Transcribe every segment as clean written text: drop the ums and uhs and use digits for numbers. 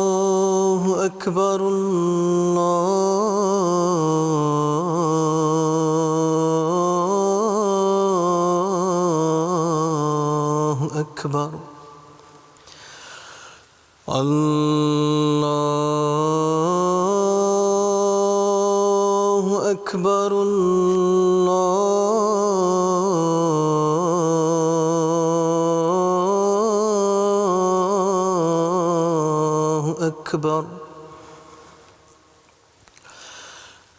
الله أكبر الله أكبر الله أكبر الله أكبر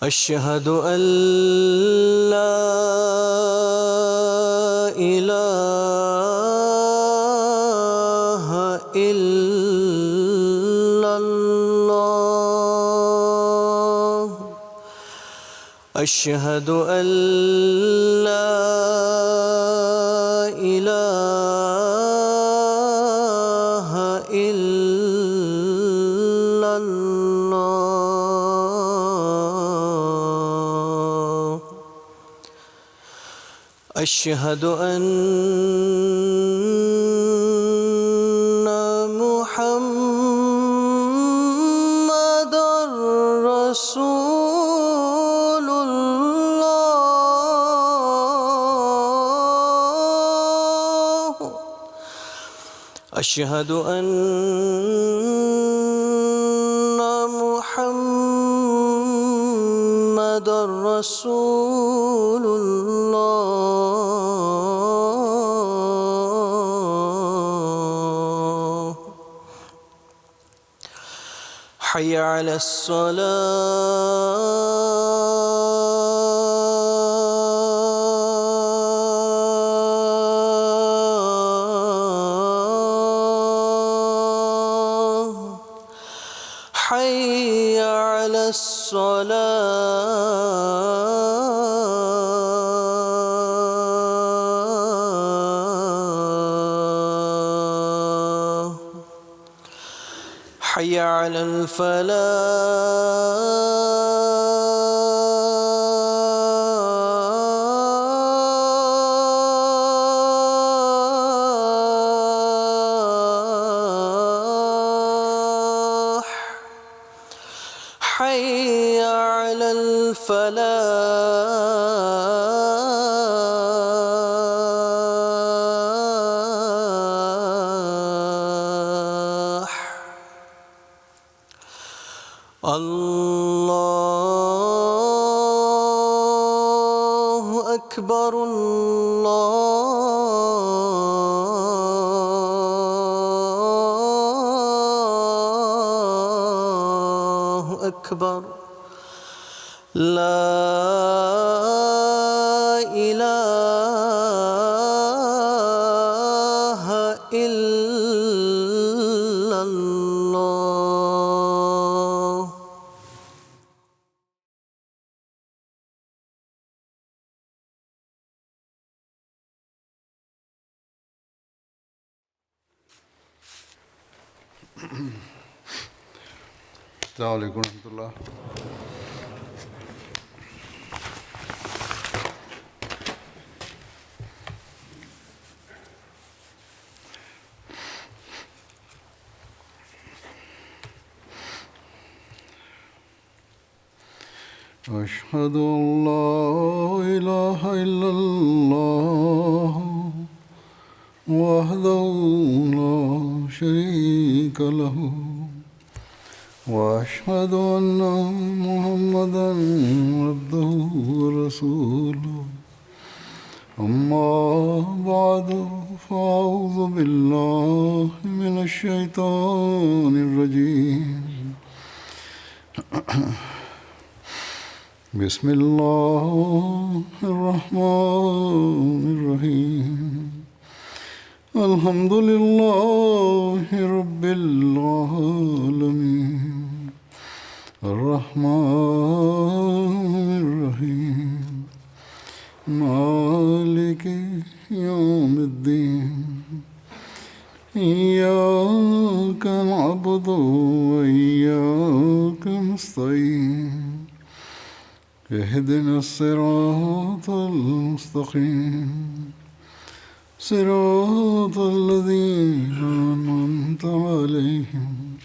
أشهد أن لا إله إلا الله أشهد أن لا إله إلا الله أشهد أن محمدًا رسول الله أشهد أن محمدًا رسول الله حي على الصلاة حي على الصلاة حي على الفلاح حي على الفلاح الله أكبر الله أكبر لا إله إلا الله السلام علیکم ورحمۃ اللہ. أشهد أن لا إله إلا الله وحده لا شريك له وأشهد أن محمدًا عبده ورسوله أما بعد فأعوذ بالله من الشيطان الرجيم بسم الله الرحمن الرحيم الحمد لله رب العالمين الرحمن الرحيم مالك يوم الدين إياك نعبد وإياك نستعين اهدنا الصراط المستقيم صراط الذين أنعمت عليهم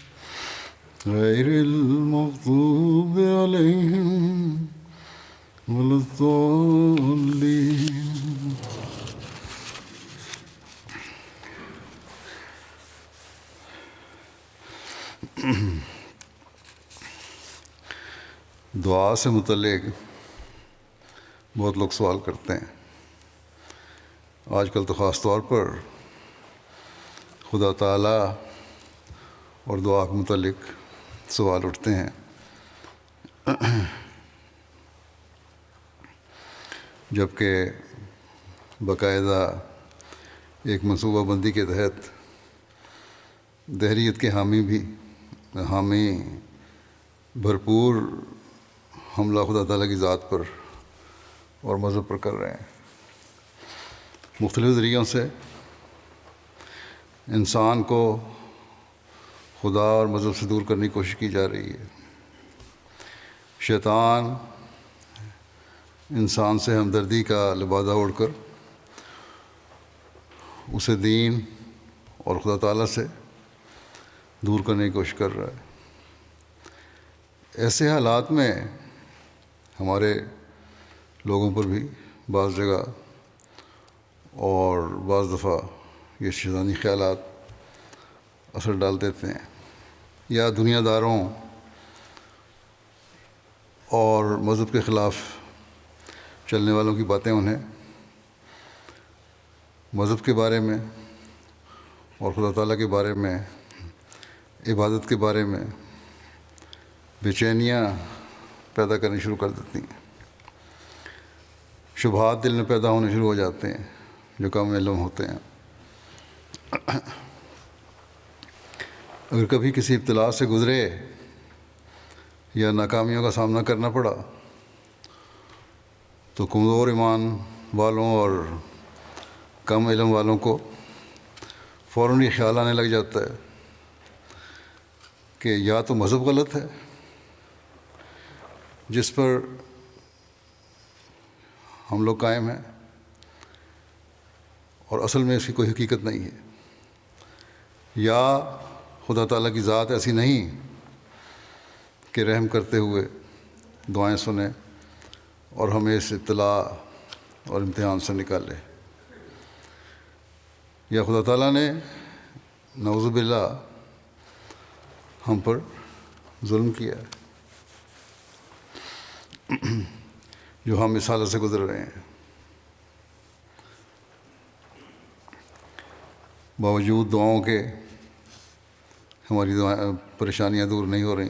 غير المغضوب عليهم ولا الضالين. دعا سے متعلق بہت لوگ سوال کرتے ہیں. آج کل تو خاص طور پر خدا تعالیٰ اور دعا کے متعلق سوال اٹھتے ہیں. جبکہ باقاعدہ ایک منصوبہ بندی کے تحت دہریت کے حامی بھرپور حملہ خدا تعالیٰ کی ذات پر اور مذہب پر کر رہے ہیں. مختلف ذریعوں سے انسان کو خدا اور مذہب سے دور کرنے کی کوشش کی جا رہی ہے. شیطان انسان سے ہمدردی کا لبادہ اوڑھ کر اسے دین اور خدا تعالیٰ سے دور کرنے کی کوشش کر رہا ہے. ایسے حالات میں ہمارے لوگوں پر بھی بعض جگہ اور بعض دفعہ یہ شیطانی خیالات اثر ڈال دیتے ہیں، یا دنیا داروں اور مذہب کے خلاف چلنے والوں کی باتیں انہیں مذہب کے بارے میں اور خدا تعالیٰ کے بارے میں، عبادت کے بارے میں بے چینیاں پیدا کرنی شروع کر دیتی ہیں. شبہات دل میں پیدا ہونے شروع ہو جاتے ہیں جو کم علم ہوتے ہیں. اگر کبھی کسی ابتلا سے گزرے یا ناکامیوں کا سامنا کرنا پڑا تو کمزور ایمان والوں اور کم علم والوں کو فوراً یہ خیال آنے لگ جاتا ہے کہ یا تو مذہب غلط ہے جس پر ہم لوگ قائم ہیں، اور اصل میں اس کی کوئی حقیقت نہیں ہے، یا خدا تعالیٰ کی ذات ایسی نہیں کہ رحم کرتے ہوئے دعائیں سنیں اور ہمیں اس ابتلا اور امتحان سے نکالے، یا خدا تعالیٰ نے نعوذ باللہ ہم پر ظلم کیا ہے جو ہم اس حالت سے گزر رہے ہیں. باوجود دعاؤں کے ہماری پریشانیاں دور نہیں ہو رہی.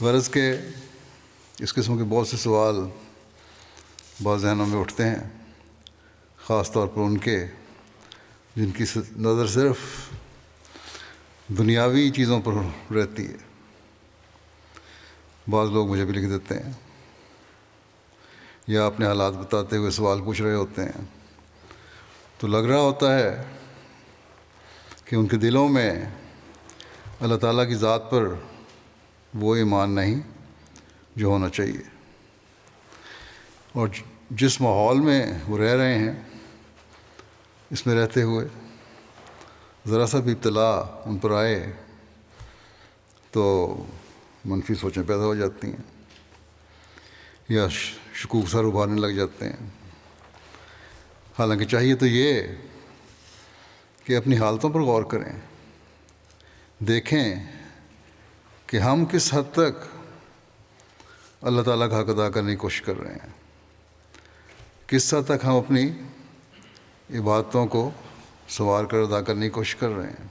غرض کہ اس قسم کے بہت سے سوال بعض ذہنوں میں اٹھتے ہیں، خاص طور پر ان کے جن کی نظر صرف دنیاوی چیزوں پر رہتی ہے. بعض لوگ مجھے بھی لکھ دیتے ہیں یا اپنے حالات بتاتے ہوئے سوال پوچھ رہے ہوتے ہیں، تو لگ رہا ہوتا ہے کہ ان کے دلوں میں اللہ تعالیٰ کی ذات پر وہ ایمان نہیں جو ہونا چاہیے، اور جس ماحول میں وہ رہ رہے ہیں اس میں رہتے ہوئے ذرا سا بھی ابتلا ان پر آئے تو منفی سوچیں پیدا ہو جاتی ہیں یا شکوک سر ابھارنے لگ جاتے ہیں. حالانکہ چاہیے تو یہ کہ اپنی حالتوں پر غور کریں، دیکھیں کہ ہم کس حد تک اللہ تعالیٰ کا حق ادا کرنے کی کوشش کر رہے ہیں، کس حد تک ہم اپنی عبادتوں کو سنوار کر ادا کرنے کی کوشش کر رہے ہیں،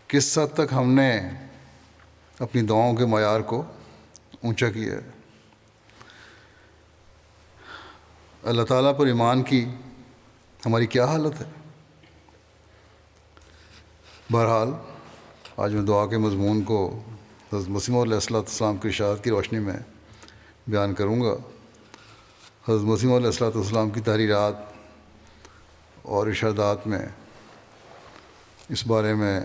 کس حد تک ہم نے اپنی دعاؤں کے معیار کو اونچا کیا ہے. اللہ تعالیٰ پر ایمان کی ہماری کیا حالت ہے؟ بہرحال آج میں دعا کے مضمون کو حضرت مسیح موعود علیہ السلام کی ارشاد کی روشنی میں بیان کروں گا. حضرت مسیح موعود علیہ السلام کی تحریرات اور ارشادات میں اس بارے میں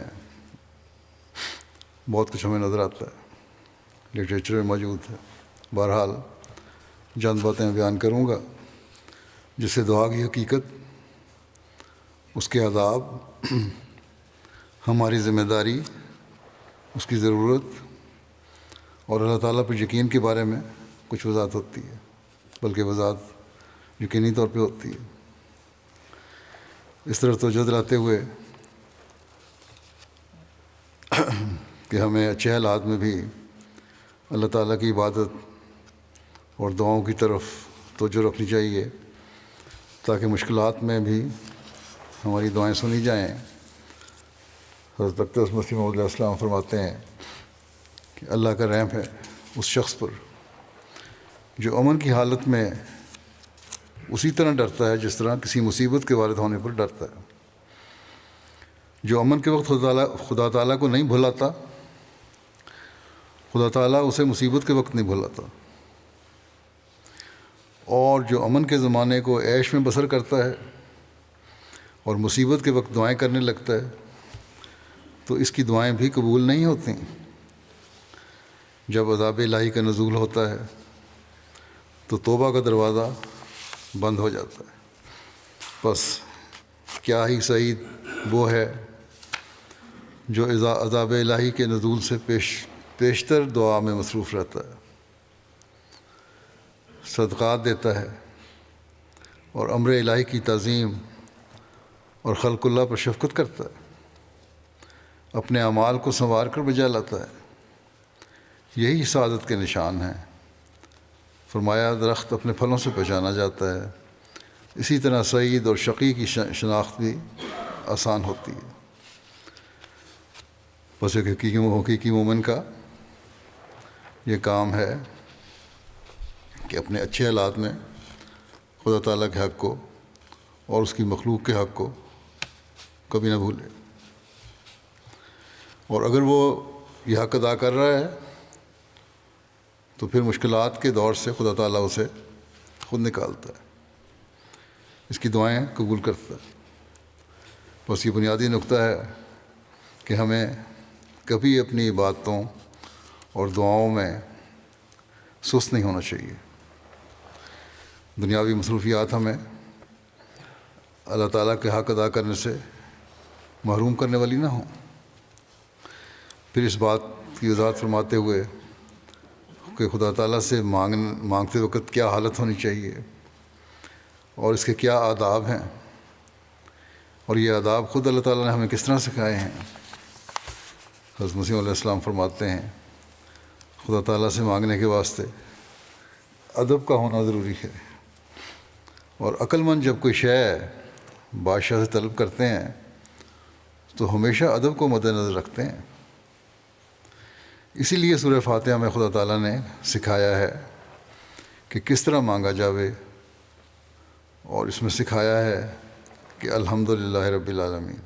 بہت کچھ ہمیں نظر آتا ہے، لٹریچر میں موجود ہے. بہرحال چند باتیں بیان کروں گا جس سے دعا کی حقیقت، اس کے آداب، ہماری ذمہ داری، اس کی ضرورت اور اللہ تعالیٰ پر یقین کے بارے میں کچھ وضاحت ہوتی ہے، بلکہ وضاحت یقینی طور پہ ہوتی ہے۔ اس طرح توجہ دلاتے ہوئے کہ ہمیں اچھے حالات میں بھی اللہ تعالیٰ کی عبادت اور دعاؤں کی طرف توجہ رکھنی چاہیے، تاکہ مشکلات میں بھی ہماری دعائیں سنی جائیں۔ حضرت اقدس مسیح موعود علیہ السلام فرماتے ہیں کہ اللہ کا رحم ہے اس شخص پر جو امن کی حالت میں اسی طرح ڈرتا ہے جس طرح کسی مصیبت کے وارد ہونے پر ڈرتا ہے۔ جو امن کے وقت خدا تعالیٰ کو نہیں بھلاتا، خدا تعالیٰ اسے مصیبت کے وقت نہیں بھلاتا، اور جو امن کے زمانے کو عیش میں بسر کرتا ہے اور مصیبت کے وقت دعائیں کرنے لگتا ہے تو اس کی دعائیں بھی قبول نہیں ہوتیں۔ جب عذاب الہی کا نزول ہوتا ہے تو توبہ کا دروازہ بند ہو جاتا ہے۔ بس کیا ہی سعید وہ ہے جو عذاب الہی کے نزول سے پیشتر دعا میں مصروف رہتا ہے، صدقات دیتا ہے اور امر الہی کی تعظیم اور خلق اللہ پر شفقت کرتا ہے، اپنے اعمال کو سنوار کر بجا لاتا ہے۔ یہی سعادت کے نشان ہیں۔ فرمایا درخت اپنے پھلوں سے پہچانا جاتا ہے، اسی طرح سعید اور شقی کی شناخت بھی آسان ہوتی ہے۔ بس ایک حقیقی مومن کا یہ کام ہے کہ اپنے اچھے حالات میں خدا تعالیٰ کے حق کو اور اس کی مخلوق کے حق کو کبھی نہ بھولے، اور اگر وہ یہ حق ادا کر رہا ہے تو پھر مشکلات کے دور سے خدا تعالیٰ اسے خود نکالتا ہے، اس کی دعائیں قبول کرتا ہے۔ بس یہ بنیادی نقطہ ہے کہ ہمیں کبھی اپنی عبادتوں اور دعاؤں میں سست نہیں ہونا چاہیے۔ دنیاوی مصروفیات ہمیں اللہ تعالیٰ کے حق ادا کرنے سے محروم کرنے والی نہ ہوں۔ پھر اس بات کی وضاحت فرماتے ہوئے کہ خدا تعالیٰ سے مانگتے وقت کیا حالت ہونی چاہیے اور اس کے کیا آداب ہیں، اور یہ آداب خود اللہ تعالیٰ نے ہمیں کس طرح سکھائے ہیں۔ حضرت مسیح علیہ السلام فرماتے ہیں خدا تعالیٰ سے مانگنے کے واسطے ادب کا ہونا ضروری ہے، اور عقل مند جب کوئی شے بادشاہ سے طلب کرتے ہیں تو ہمیشہ ادب کو مد نظر رکھتے ہیں۔ اسی لیے سورہ فاتحہ میں خدا تعالیٰ نے سکھایا ہے کہ کس طرح مانگا جاوے، اور اس میں سکھایا ہے کہ الحمدللہ رب العالمین،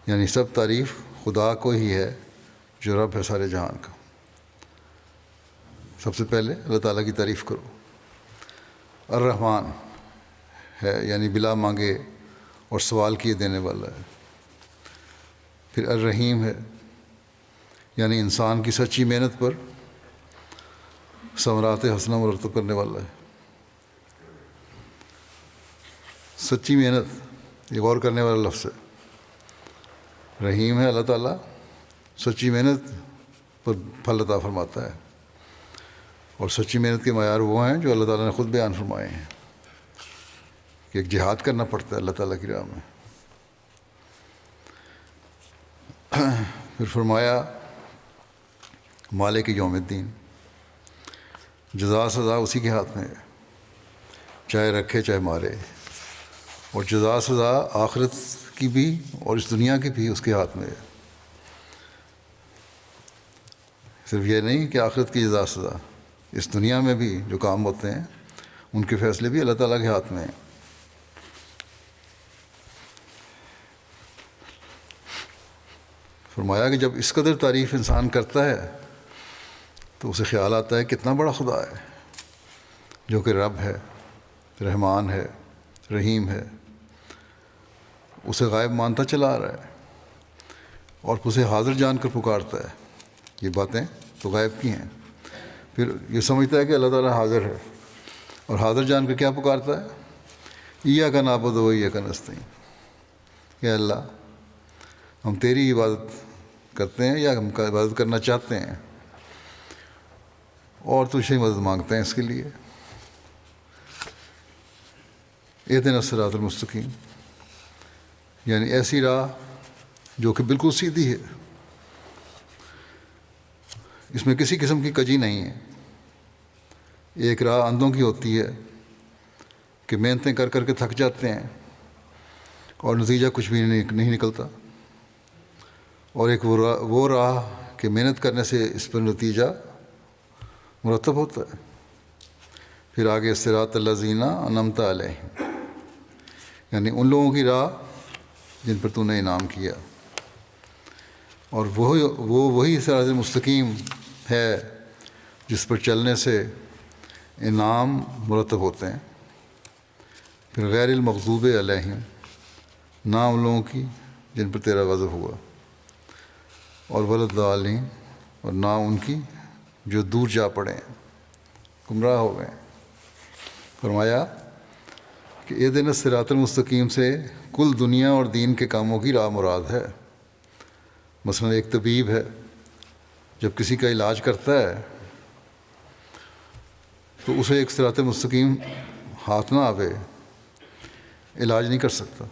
یعنی سب تعریف خدا کو ہی ہے جو رب ہے سارے جہان کا۔ سب سے پہلے اللہ تعالیٰ کی تعریف کرو۔ الرحمن ہے، یعنی بلا مانگے اور سوال کیے دینے والا ہے۔ پھر الرحیم ہے، یعنی انسان کی سچی محنت پر ثمرات حسنہ مرتب کرنے والا ہے۔ سچی محنت یہ غور کرنے والا لفظ ہے۔ رحیم ہے اللہ تعالیٰ، سچی محنت پر پھل عطا فرماتا ہے، اور سچی محنت کے معیار وہ ہیں جو اللہ تعالیٰ نے خود بیان فرمائے ہیں کہ ایک جہاد کرنا پڑتا ہے اللہ تعالیٰ کی راہ میں۔ پھر فرمایا مالک یوم الدین، جزا سزا اسی کے ہاتھ میں ہے، چاہے رکھے چاہے مارے، اور جزا سزا آخرت کی بھی اور اس دنیا کی بھی اس کے ہاتھ میں ہے۔ صرف یہ نہیں کہ آخرت کی جزا سزا، اس دنیا میں بھی جو کام ہوتے ہیں ان کے فیصلے بھی اللہ تعالیٰ کے ہاتھ میں ہیں۔ فرمایا کہ جب اس قدر تعریف انسان کرتا ہے تو اسے خیال آتا ہے کتنا بڑا خدا ہے جو کہ رب ہے، رحمان ہے، رحیم ہے، اسے غائب مانتا چلا آ رہا ہے اور اسے حاضر جان کر پکارتا ہے۔ یہ باتیں تو غائب کی ہیں، پھر یہ سمجھتا ہے کہ اللہ تعالیٰ حاضر ہے، اور حاضر جان کر کیا پکارتا ہے ایاک نعبد و ایاک نستعین، کہ اللہ ہم تیری عبادت کرتے ہیں یا ہم عبادت کرنا چاہتے ہیں اور تجھ سے مدد مانگتے ہیں اس کے لیے۔ اہدنا الصراط المستقیم، یعنی ایسی راہ جو کہ بالکل سیدھی ہے، اس میں کسی قسم کی کجی نہیں ہے۔ ایک راہ اندھوں کی ہوتی ہے کہ محنتیں کر کر کے تھک جاتے ہیں اور نتیجہ کچھ بھی نہیں نکلتا، اور ایک وہ راہ کہ محنت کرنے سے اس پر نتیجہ مرتب ہوتا ہے۔ پھر آگے صراط الذین انعمت علیہم، یعنی ان لوگوں کی راہ جن پر تو نے انعام کیا، اور وہی صراط مستقیم ہے جس پر چلنے سے انعام مرتب ہوتے ہیں۔ پھر غیر المغضوب علیہم، نہ ان لوگوں کی جن پر تیرا غضب ہوا، اور ولا الضالین، اور نہ ان کی جو دور جا پڑے ہیں، گمراہ ہو گئے۔ فرمایا کہ اہدنا الصراط المستقیم سے کل دنیا اور دین کے کاموں کی راہ مراد ہے۔ مثلا ایک طبیب ہے، جب کسی کا علاج کرتا ہے تو اسے ایک صراط مستقیم ہاتھ نہ آوے، علاج نہیں کر سکتا۔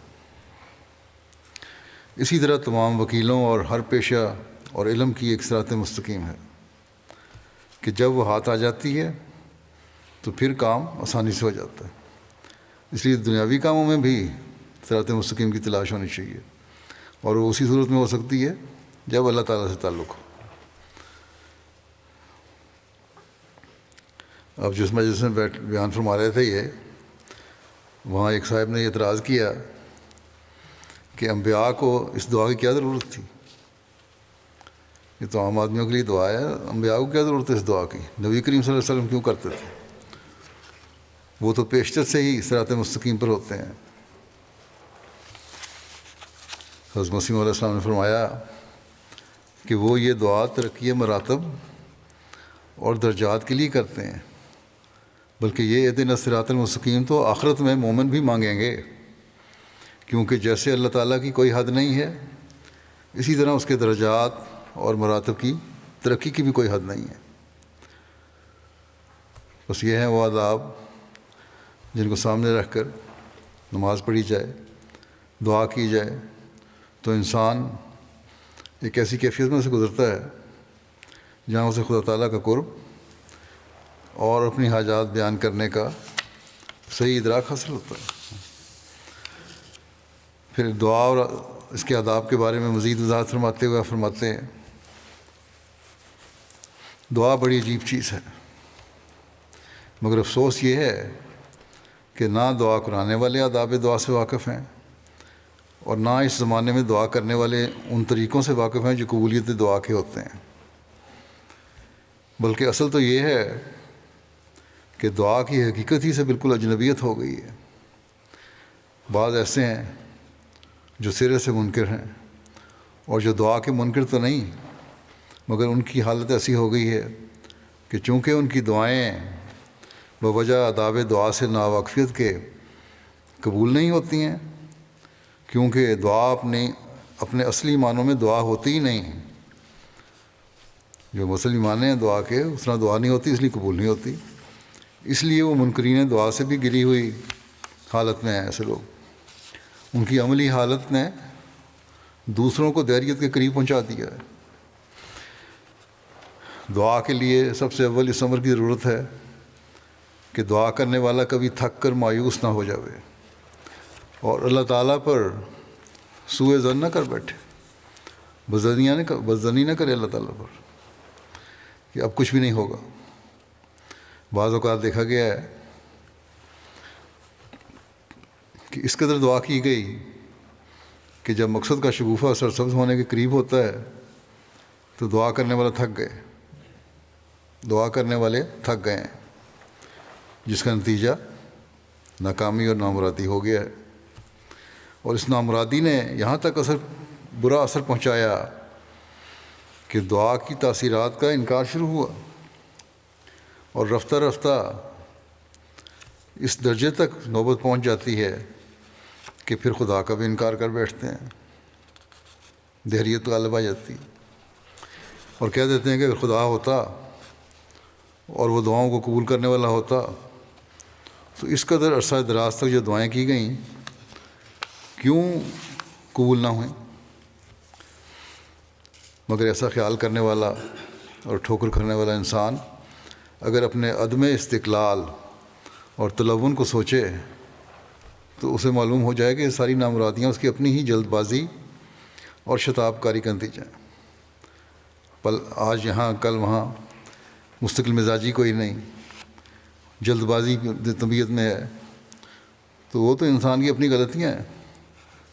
اسی طرح تمام وکیلوں اور ہر پیشہ اور علم کی ایک صراط مستقیم ہے کہ جب وہ ہاتھ آ جاتی ہے تو پھر کام آسانی سے ہو جاتا ہے۔ اس لیے دنیاوی کاموں میں بھی صراط مستقیم کی تلاش ہونی چاہیے، اور وہ اسی صورت میں ہو سکتی ہے جب اللہ تعالیٰ سے تعلق ہو۔ اب جس مجلس میں بیان فرما رہے تھے یہ، وہاں ایک صاحب نے اعتراض کیا کہ انبیاء کو اس دعا کی کیا ضرورت تھی؟ یہ تو عام آدمیوں کے لیے دعا ہے، انبیاء کو کیا ضرورت ہے اس دعا کی؟ نبی کریم صلی اللہ علیہ وسلم کیوں کرتے تھے؟ وہ تو پیشتر سے ہی صراط مستقیم پر ہوتے ہیں۔ حضرت مسیح علیہ السلام نے فرمایا کہ وہ یہ دعا ترقی مراتب اور درجات کے لیے کرتے ہیں، بلکہ یہ اہدنا الصراط المستقیم تو آخرت میں مومن بھی مانگیں گے، کیونکہ جیسے اللہ تعالیٰ کی کوئی حد نہیں ہے، اسی طرح اس کے درجات اور مراتب کی ترقی کی بھی کوئی حد نہیں ہے۔ بس یہ ہیں وہ آداب جن کو سامنے رکھ کر نماز پڑھی جائے، دعا کی جائے، تو انسان ایک ایسی کیفیت میں سے گزرتا ہے جہاں اسے خدا تعالیٰ کا قرب اور اپنی حاجات بیان کرنے کا صحیح ادراک حاصل ہوتا ہے۔ پھر دعا اور اس کے آداب کے بارے میں مزید وضاحت فرماتے ہوئے فرماتے ہیں، دعا بڑی عجیب چیز ہے، مگر افسوس یہ ہے کہ نہ دعا کرانے والے آداب دعا سے واقف ہیں، اور نہ اس زمانے میں دعا کرنے والے ان طریقوں سے واقف ہیں جو قبولیت دعا کے ہوتے ہیں۔ بلکہ اصل تو یہ ہے کہ دعا کی حقیقت ہی سے بالکل اجنبیت ہو گئی ہے۔ بعض ایسے ہیں جو سرے سے منکر ہیں، اور جو دعا کے منکر تو نہیں، مگر ان کی حالت ایسی ہو گئی ہے کہ چونکہ ان کی دعائیں بوجہ آداب دعا سے ناواقفیت کے قبول نہیں ہوتی ہیں، کیونکہ دعا اپنے اصلی معنوں میں دعا ہوتی ہی نہیں۔ جو اصلی معنی ہیں دعا کے، اس طرح دعا نہیں ہوتی، اس لیے قبول نہیں ہوتی۔ اس لیے وہ منکرین دعا سے بھی گری ہوئی حالت میں ہیں ایسے لوگ۔ ان کی عملی حالت نے دوسروں کو دہریت کے قریب پہنچا دیا ہے۔ دعا کے لیے سب سے اول اس امر کی ضرورت ہے کہ دعا کرنے والا کبھی تھک کر مایوس نہ ہو جاوے، اور اللہ تعالیٰ پر سوء ظن نہ کر بیٹھے، بدظنی نہ کرے اللہ تعالیٰ پر کہ اب کچھ بھی نہیں ہوگا۔ بعض اوقات دیکھا گیا ہے کہ اس قدر دعا کی گئی کہ جب مقصد کا شگوفہ سرسبز ہونے کے قریب ہوتا ہے تو دعا کرنے والے تھک گئے ہیں، جس کا نتیجہ ناکامی اور نامرادی ہو گیا ہے۔ اور اس نامرادی نے یہاں تک برا اثر پہنچایا کہ دعا کی تاثیرات کا انکار شروع ہوا، اور رفتہ رفتہ اس درجے تک نوبت پہنچ جاتی ہے کہ پھر خدا کا بھی انکار کر بیٹھتے ہیں، دہریت غالب آ جاتی ہے، اور کہہ دیتے ہیں کہ اگر خدا ہوتا اور وہ دعاؤں کو قبول کرنے والا ہوتا تو اس قدر عرصہ دراز تک جو دعائیں کی گئیں کیوں قبول نہ ہوئیں؟ مگر ایسا خیال کرنے والا اور ٹھوکر کھانے والا انسان اگر اپنے عدم استقلال اور تلون کو سوچے تو اسے معلوم ہو جائے کہ یہ ساری نامرادیاں اس کی اپنی ہی جلد بازی اور شتاب کاری کا نتیجہ ہیں۔ پل آج یہاں کل وہاں، مستقل مزاجی کوئی نہیں، جلد بازی طبیعت میں ہے، تو وہ تو انسان کی اپنی غلطیاں ہیں۔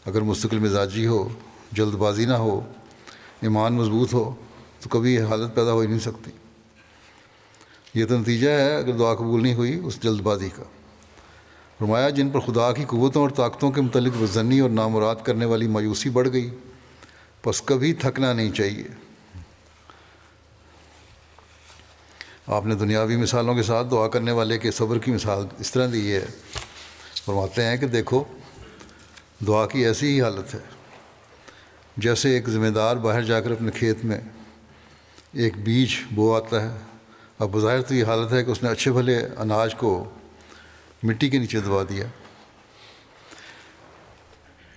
اگر مستقل مزاجی ہو، جلد بازی نہ ہو، ایمان مضبوط ہو، تو کبھی یہ حالت پیدا ہو ہی نہیں سکتی۔ یہ تو نتیجہ ہے اگر دعا قبول نہیں ہوئی اس جلد بازی کا۔ فرمایا جن پر خدا کی قوتوں اور طاقتوں کے متعلق بزنی اور نامراد کرنے والی مایوسی بڑھ گئی، پس کبھی تھکنا نہیں چاہیے۔ آپ نے دنیاوی مثالوں کے ساتھ دعا کرنے والے کے صبر کی مثال اس طرح دی ہے۔ فرماتے ہیں کہ دیکھو دعا کی ایسی ہی حالت ہے جیسے ایک ذمہ دار باہر جا کر اپنے کھیت میں ایک بیج بو آتا ہے۔ اب بظاہر تو یہ حالت ہے کہ اس نے اچھے بھلے اناج کو مٹی کے نیچے دبا دیا۔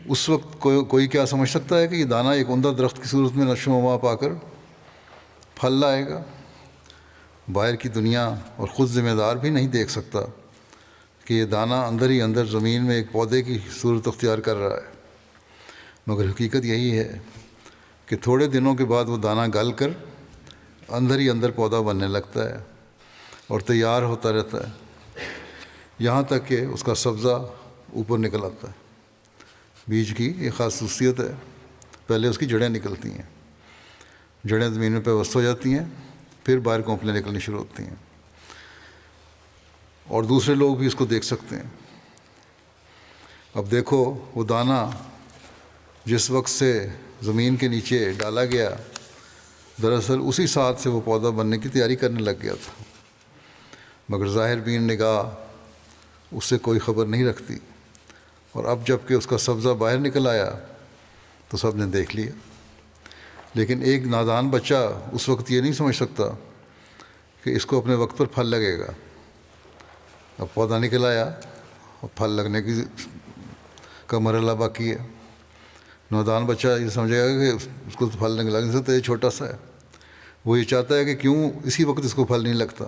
اس وقت کوئی کیا سمجھ سکتا ہے کہ یہ دانہ ایک عمدہ درخت کی صورت میں نشو و نما پا کر پھل لائے گا؟ باہر کی دنیا اور خود ذمہ دار بھی نہیں دیکھ سکتا کہ یہ دانہ اندر ہی اندر زمین میں ایک پودے کی صورت اختیار کر رہا ہے، مگر حقیقت یہی ہے کہ تھوڑے دنوں کے بعد وہ دانہ گل کر اندر ہی اندر پودا بننے لگتا ہے اور تیار ہوتا رہتا ہے، یہاں تک کہ اس کا سبزہ اوپر نکل آتا ہے۔ بیج کی ایک خاص خصوصیت ہے، پہلے اس کی جڑیں نکلتی ہیں، جڑیں زمین میں پیوست ہو جاتی ہیں، پھر باہر کونپلیں نکلنی شروع ہوتی ہیں، اور دوسرے لوگ بھی اس کو دیکھ سکتے ہیں۔ اب دیکھو وہ دانہ جس وقت سے زمین کے نیچے ڈالا گیا، دراصل اسی ساتھ سے وہ پودا بننے کی تیاری کرنے لگ گیا تھا، مگر ظاہر بین نگاہ اس سے کوئی خبر نہیں رکھتی، اور اب جب کہ اس کا سبزہ باہر نکل آیا تو سب نے دیکھ لیا۔ لیکن ایک نادان بچہ اس وقت یہ نہیں سمجھ سکتا کہ اس کو اپنے وقت پر پھل لگے گا۔ اب پودا نکل آیا اور پھل لگنے کا مرحلہ باقی ہے۔ نادان بچہ یہ سمجھے گا کہ اس کو تو پھل نہیں لگ سکتا، یہ چھوٹا سا ہے، وہ یہ چاہتا ہے کہ کیوں اسی وقت اس کو پھل نہیں لگتا،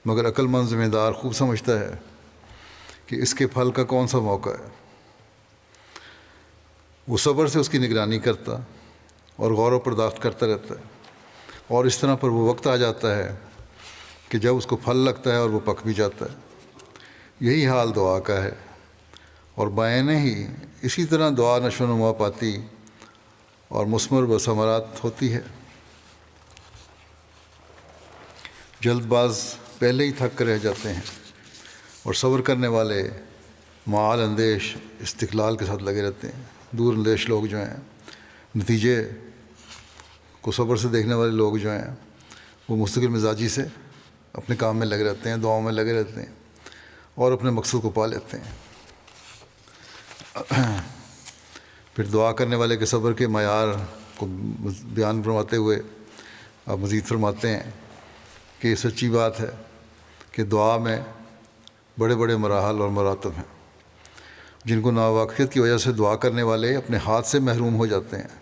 مگر عقل مند ذمہ دار خوب سمجھتا ہے کہ اس کے پھل کا کون سا موقع ہے۔ وہ صبر سے اس کی نگرانی کرتا اور غور و پرداخت کرتا رہتا ہے، اور اس طرح پر وہ وقت آ جاتا ہے کہ جب اس کو پھل لگتا ہے اور وہ پک بھی جاتا ہے۔ یہی حال دعا کا ہے، اور بعینہ ہی اسی طرح دعا نشو و نما پاتی اور مثمر و ثمرات ہوتی ہے۔ جلد باز پہلے ہی تھک کر رہ جاتے ہیں، اور صبر کرنے والے معال اندیش استقلال کے ساتھ لگے رہتے ہیں۔ دور اندیش لوگ جو ہیں، نتیجے کو صبر سے دیکھنے والے لوگ جو ہیں، وہ مستقل مزاجی سے اپنے کام میں لگے رہتے ہیں، دعاؤں میں لگے رہتے ہیں، اور اپنے مقصد کو پا لیتے ہیں۔ پھر دعا کرنے والے کے صبر کے معیار کو بیان فرماتے ہوئے آپ مزید فرماتے ہیں کہ یہ سچی بات ہے کہ دعا میں بڑے بڑے مراحل اور مراتب ہیں، جن کو ناواقفیت کی وجہ سے دعا کرنے والے اپنے ہاتھ سے محروم ہو جاتے ہیں۔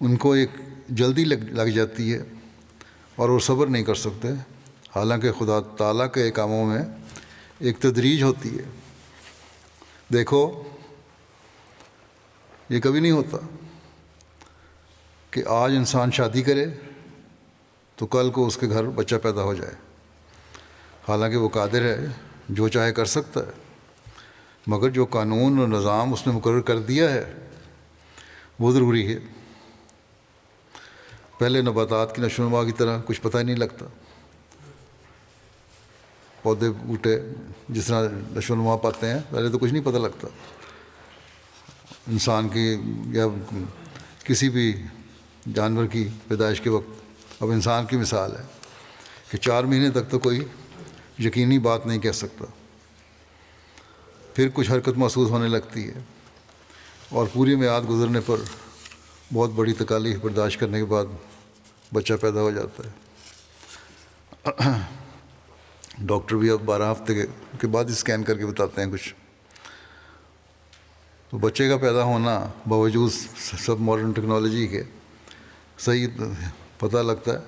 ان کو ایک جلدی لگ جاتی ہے اور وہ صبر نہیں کر سکتے، حالانکہ خدا تعالیٰ کے کاموں میں ایک تدریج ہوتی ہے۔ دیکھو یہ کبھی نہیں ہوتا کہ آج انسان شادی کرے تو کل کو اس کے گھر بچہ پیدا ہو جائے، حالانکہ وہ قادر ہے، جو چاہے کر سکتا ہے، مگر جو قانون اور نظام اس نے مقرر کر دیا ہے وہ ضروری ہے۔ پہلے نباتات کی نشو و نما کی طرح کچھ پتہ ہی نہیں لگتا، پودے بوٹے جس طرح نشو و نما پاتے ہیں پہلے تو کچھ نہیں پتہ لگتا۔ انسان کی یا کسی بھی جانور کی پیدائش کے وقت، اب انسان کی مثال ہے کہ 4 مہینے تک تو کوئی یقینی بات نہیں کہہ سکتا، پھر کچھ حرکت محسوس ہونے لگتی ہے، اور پوری میعاد گزرنے پر بہت بڑی تکالیف برداشت کرنے کے بعد بچہ پیدا ہو جاتا ہے۔ ڈاکٹر بھی اب 12 ہفتے کے بعد اسکین کر کے بتاتے ہیں کچھ۔ تو بچے کا پیدا ہونا باوجود سب ماڈرن ٹیکنالوجی کے صحیح پتہ لگتا ہے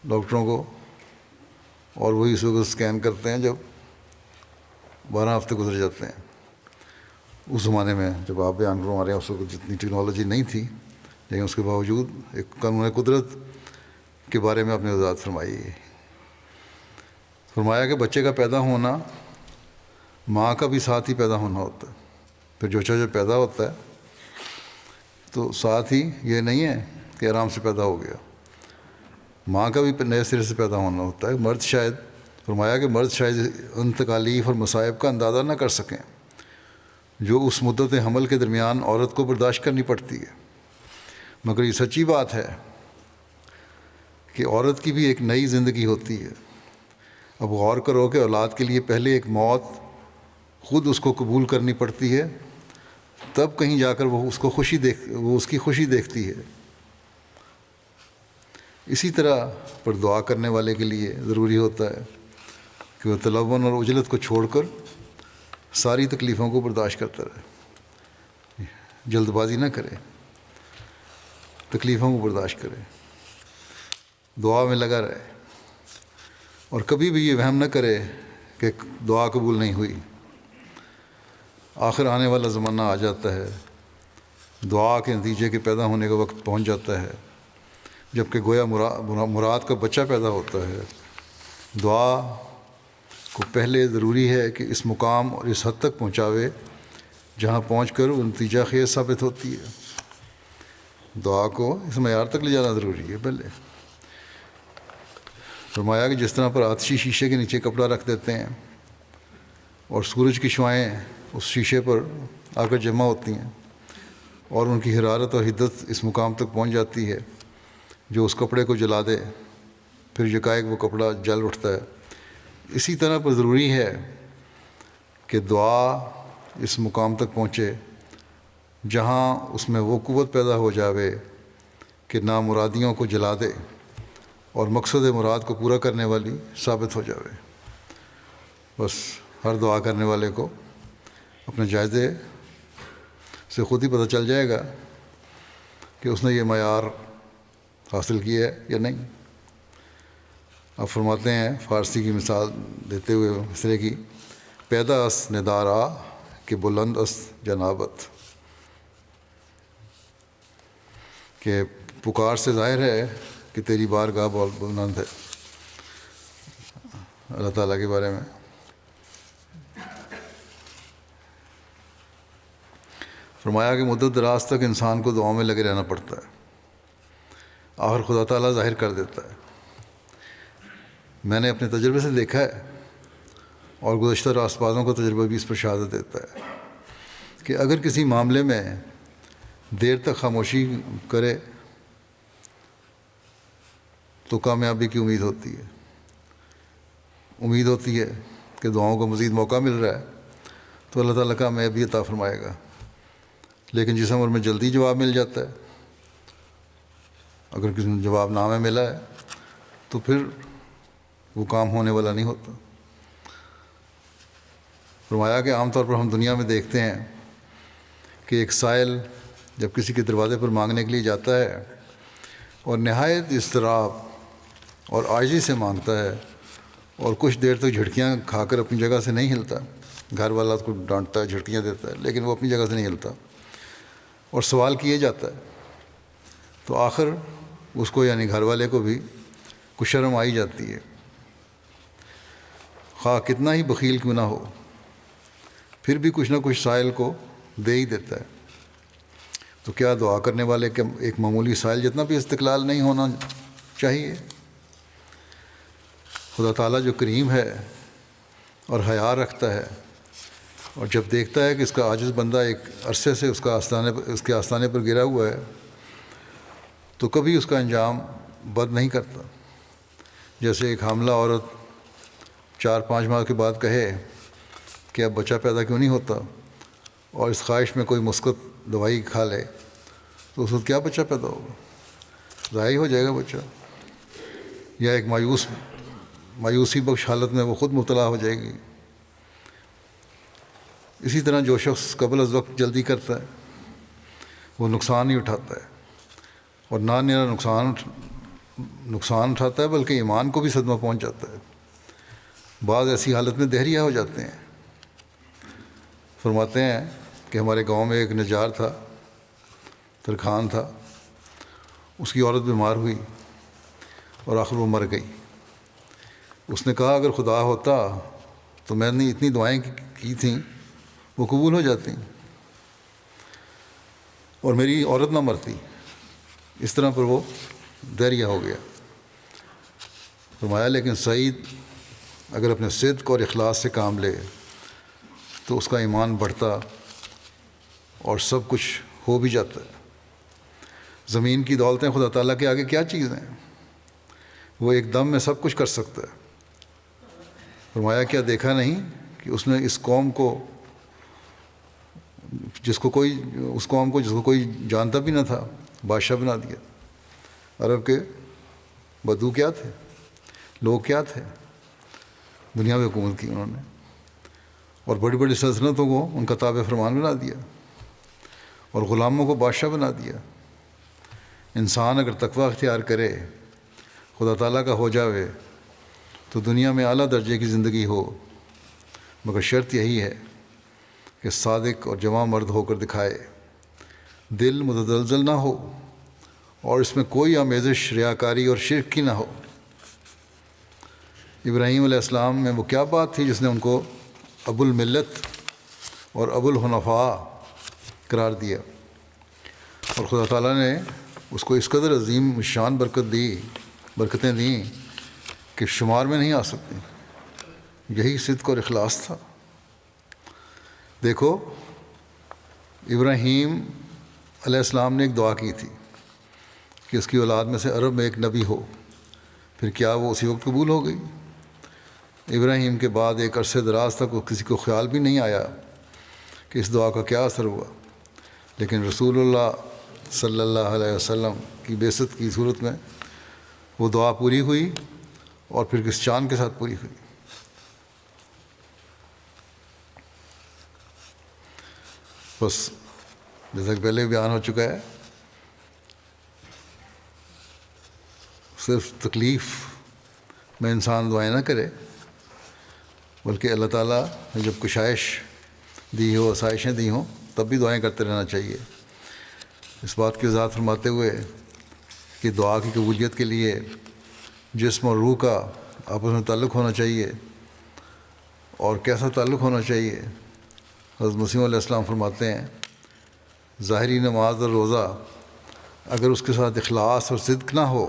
ڈاکٹروں کو، اور وہی اس وقت اسکین کرتے ہیں جب 12 ہفتے گزر جاتے ہیں۔ اس زمانے میں جب آپ بیان کروا رہے ہیں اس وقت جتنی ٹیکنالوجی نہیں تھی، لیکن اس کے باوجود ایک قانون قدرت کے بارے میں آپ نے وضاحت فرمائی ہے۔ فرمایا کہ بچے کا پیدا ہونا ماں کا بھی ساتھ ہی پیدا ہونا ہوتا ہے۔ پھر جو پیدا ہوتا ہے تو ساتھ ہی یہ نہیں ہے کہ آرام سے پیدا ہو گیا، ماں کا بھی نئے سرے سے پیدا ہونا ہوتا ہے۔ مرد شاید فرمایا کہ مرد شاید ان تکالیف اور مصائب کا اندازہ نہ کر سکیں جو اس مدت حمل کے درمیان عورت کو برداشت کرنی پڑتی ہے، مگر یہ سچی بات ہے کہ عورت کی بھی ایک نئی زندگی ہوتی ہے۔ اب غور کرو کہ اولاد کے لیے پہلے ایک موت خود اس کو قبول کرنی پڑتی ہے، تب کہیں جا کر وہ اس کی خوشی دیکھتی ہے۔ اسی طرح پر دعا کرنے والے کے لیے ضروری ہوتا ہے کہ وہ تلون اور عجلت کو چھوڑ کر ساری تکلیفوں کو برداشت کرتا رہے، جلد بازی نہ کرے، تکلیفوں کو برداشت کرے، دعا میں لگا رہے، اور کبھی بھی یہ وہم نہ کرے کہ دعا قبول نہیں ہوئی۔ آخر آنے والا زمانہ آ جاتا ہے، دعا کے نتیجے کے پیدا ہونے کا وقت پہنچ جاتا ہے، جب کہ گویا مراد کا بچہ پیدا ہوتا ہے۔ دعا کو پہلے ضروری ہے کہ اس مقام اور اس حد تک پہنچاوے جہاں پہنچ کر وہ نتیجہ خیز ثابت ہوتی ہے۔ دعا کو اس معیار تک لے جانا ضروری ہے پہلے۔ فرمایا کہ جس طرح پر آتشی شیشے کے نیچے کپڑا رکھ دیتے ہیں اور سورج کی شعائیں اس شیشے پر آ کر جمع ہوتی ہیں اور ان کی حرارت اور حدت اس مقام تک پہنچ جاتی ہے جو اس کپڑے کو جلا دے، پھر یکایک وہ کپڑا جل اٹھتا ہے، اسی طرح پر ضروری ہے کہ دعا اس مقام تک پہنچے جہاں اس میں وہ قوت پیدا ہو جاوے کہ نامرادیوں کو جلا دے اور مقصد مراد کو پورا کرنے والی ثابت ہو جاوے۔ بس ہر دعا کرنے والے کو اپنے جائزے سے خود ہی پتہ چل جائے گا کہ اس نے یہ معیار حاصل کیا ہے یا نہیں۔ آپ فرماتے ہیں فارسی کی مثال دیتے ہوئے اس طرح کی، پیدا اس ندارا کہ بلند اس جنابت، کہ پکار سے ظاہر ہے کہ تیری بارگاہ بہت بلند ہے۔ اللہ تعالیٰ کے بارے میں فرمایا کہ مدت دراز تک انسان کو دعاؤں میں لگے رہنا پڑتا ہے، آخر خدا تعالیٰ ظاہر کر دیتا ہے۔ میں نے اپنے تجربے سے دیکھا ہے، اور گزشتہ راست بازوں کا تجربہ بھی اس پر شہادت دیتا ہے، کہ اگر کسی معاملے میں دیر تک خاموشی کرے تو کامیابی کی امید ہوتی ہے کہ دعاؤں کو مزید موقع مل رہا ہے تو اللہ تعالیٰ کامیابی عطا فرمائے گا۔ لیکن جس عمر میں جلدی جواب مل جاتا ہے، اگر کسی نے جواب نامہ ملا ہے تو پھر وہ کام ہونے والا نہیں ہوتا۔ فرمایا کہ عام طور پر ہم دنیا میں دیکھتے ہیں کہ ایک سائل جب کسی کے دروازے پر مانگنے کے لیے جاتا ہے اور نہایت اضطراب اور عاجزی سے مانگتا ہے اور کچھ دیر تک جھٹکیاں کھا کر اپنی جگہ سے نہیں ہلتا، گھر والا اس کو ڈانٹتا ہے، جھٹکیاں دیتا ہے، لیکن وہ اپنی جگہ سے نہیں ہلتا اور سوال کیے جاتا ہے، تو آخر اس کو یعنی گھر والے کو بھی کچھ شرم آئی جاتی ہے، خواہ کتنا ہی بخیل کیوں نہ ہو، پھر بھی کچھ نہ کچھ سائل کو دے ہی دیتا ہے۔ تو کیا دعا کرنے والے کے ایک معمولی سائل جتنا بھی استقلال نہیں ہونا چاہیے؟ خدا تعالیٰ جو کریم ہے اور حیا رکھتا ہے، اور جب دیکھتا ہے کہ اس کا عاجز بندہ ایک عرصے سے اس کے آستانے پر گرا ہوا ہے تو کبھی اس کا انجام بد نہیں کرتا۔ جیسے ایک حاملہ عورت 4-5 ماہ کے بعد کہے کہ اب بچہ پیدا کیوں نہیں ہوتا، اور اس خواہش میں کوئی مثبت دوائی کھا لے، تو اس وقت کیا بچہ پیدا ہوگا؟ ضائع ہو جائے گا بچہ، یا ایک مایوسی بخش حالت میں وہ خود مبتلا ہو جائے گی۔ اسی طرح جو شخص قبل از وقت جلدی کرتا ہے وہ نقصان ہی اٹھاتا ہے، اور نہ نیا نقصان اٹھاتا ہے بلکہ ایمان کو بھی صدمہ پہنچ جاتا ہے۔ بعض ایسی حالت میں دہریہ ہو جاتے ہیں۔ فرماتے ہیں کہ ہمارے گاؤں میں ایک نجار تھا، ترکھان تھا، اس کی عورت بیمار ہوئی اور آخر وہ مر گئی۔ اس نے کہا اگر خدا ہوتا تو میں نے اتنی دعائیں کی تھیں وہ قبول ہو جاتی اور میری عورت نہ مرتی۔ اس طرح پر وہ دہریہ ہو گیا۔ فرمایا لیکن سعید اگر اپنے صدق اور اخلاص سے کام لے تو اس کا ایمان بڑھتا اور سب کچھ ہو بھی جاتا ہے۔ زمین کی دولتیں خدا تعالیٰ کے آگے کیا چیز ہیں؟ وہ ایک دم میں سب کچھ کر سکتا ہے۔ فرمایا کیا دیکھا نہیں کہ اس نے اس قوم کو جس کو کوئی جانتا بھی نہ تھا بادشاہ بنا دیا۔ عرب کے بدو کیا تھے، لوگ کیا تھے، دنیا میں حکومت کی انہوں نے، اور بڑی بڑی سلطنتوں کو ان کا تابع فرمان بنا دیا اور غلاموں کو بادشاہ بنا دیا۔ انسان اگر تقوی اختیار کرے، خدا تعالیٰ کا ہو جاوے، تو دنیا میں اعلیٰ درجے کی زندگی ہو، مگر شرط یہی ہے کہ صادق اور جواں مرد ہو کر دکھائے، دل متزلزل نہ ہو اور اس میں کوئی آمیزش ریاکاری اور شرک کی نہ ہو۔ ابراہیم علیہ السلام میں وہ کیا بات تھی جس نے ان کو ابو الملت اور ابو الحنفاء قرار دیا، اور خدا تعالیٰ نے اس کو اس قدر عظیم شان برکتیں دیں کہ شمار میں نہیں آ سکتی۔ یہی صدق اور اخلاص تھا۔ دیکھو ابراہیم علیہ السلام نے ایک دعا کی تھی کہ اس کی اولاد میں سے عرب میں ایک نبی ہو، پھر کیا وہ اسی وقت قبول ہو گئی؟ ابراہیم کے بعد ایک عرصے دراز تک کسی کو خیال بھی نہیں آیا کہ اس دعا کا کیا اثر ہوا، لیکن رسول اللہ صلی اللہ علیہ وسلم کی بعثت کی صورت میں وہ دعا پوری ہوئی، اور پھر کس چاند کے ساتھ پوری ہوئی۔ بس جیسا کہ پہلے بیان ہو چکا ہے، صرف تکلیف میں انسان دعائیں نہ کرے، بلکہ اللہ تعالیٰ نے جب کشائش دی ہو، آسائشیں دی ہوں، تب بھی دعائیں کرتے رہنا چاہیے۔ اس بات کی وضاحت فرماتے ہوئے کہ دعا کی قبولیت کے لیے جسم اور روح کا آپس میں تعلق ہونا چاہیے، اور کیسا تعلق ہونا چاہیے؟ حضرت مسیح علیہ السلام فرماتے ہیں ظاہری نماز اور روزہ اگر اس کے ساتھ اخلاص اور صدق نہ ہو،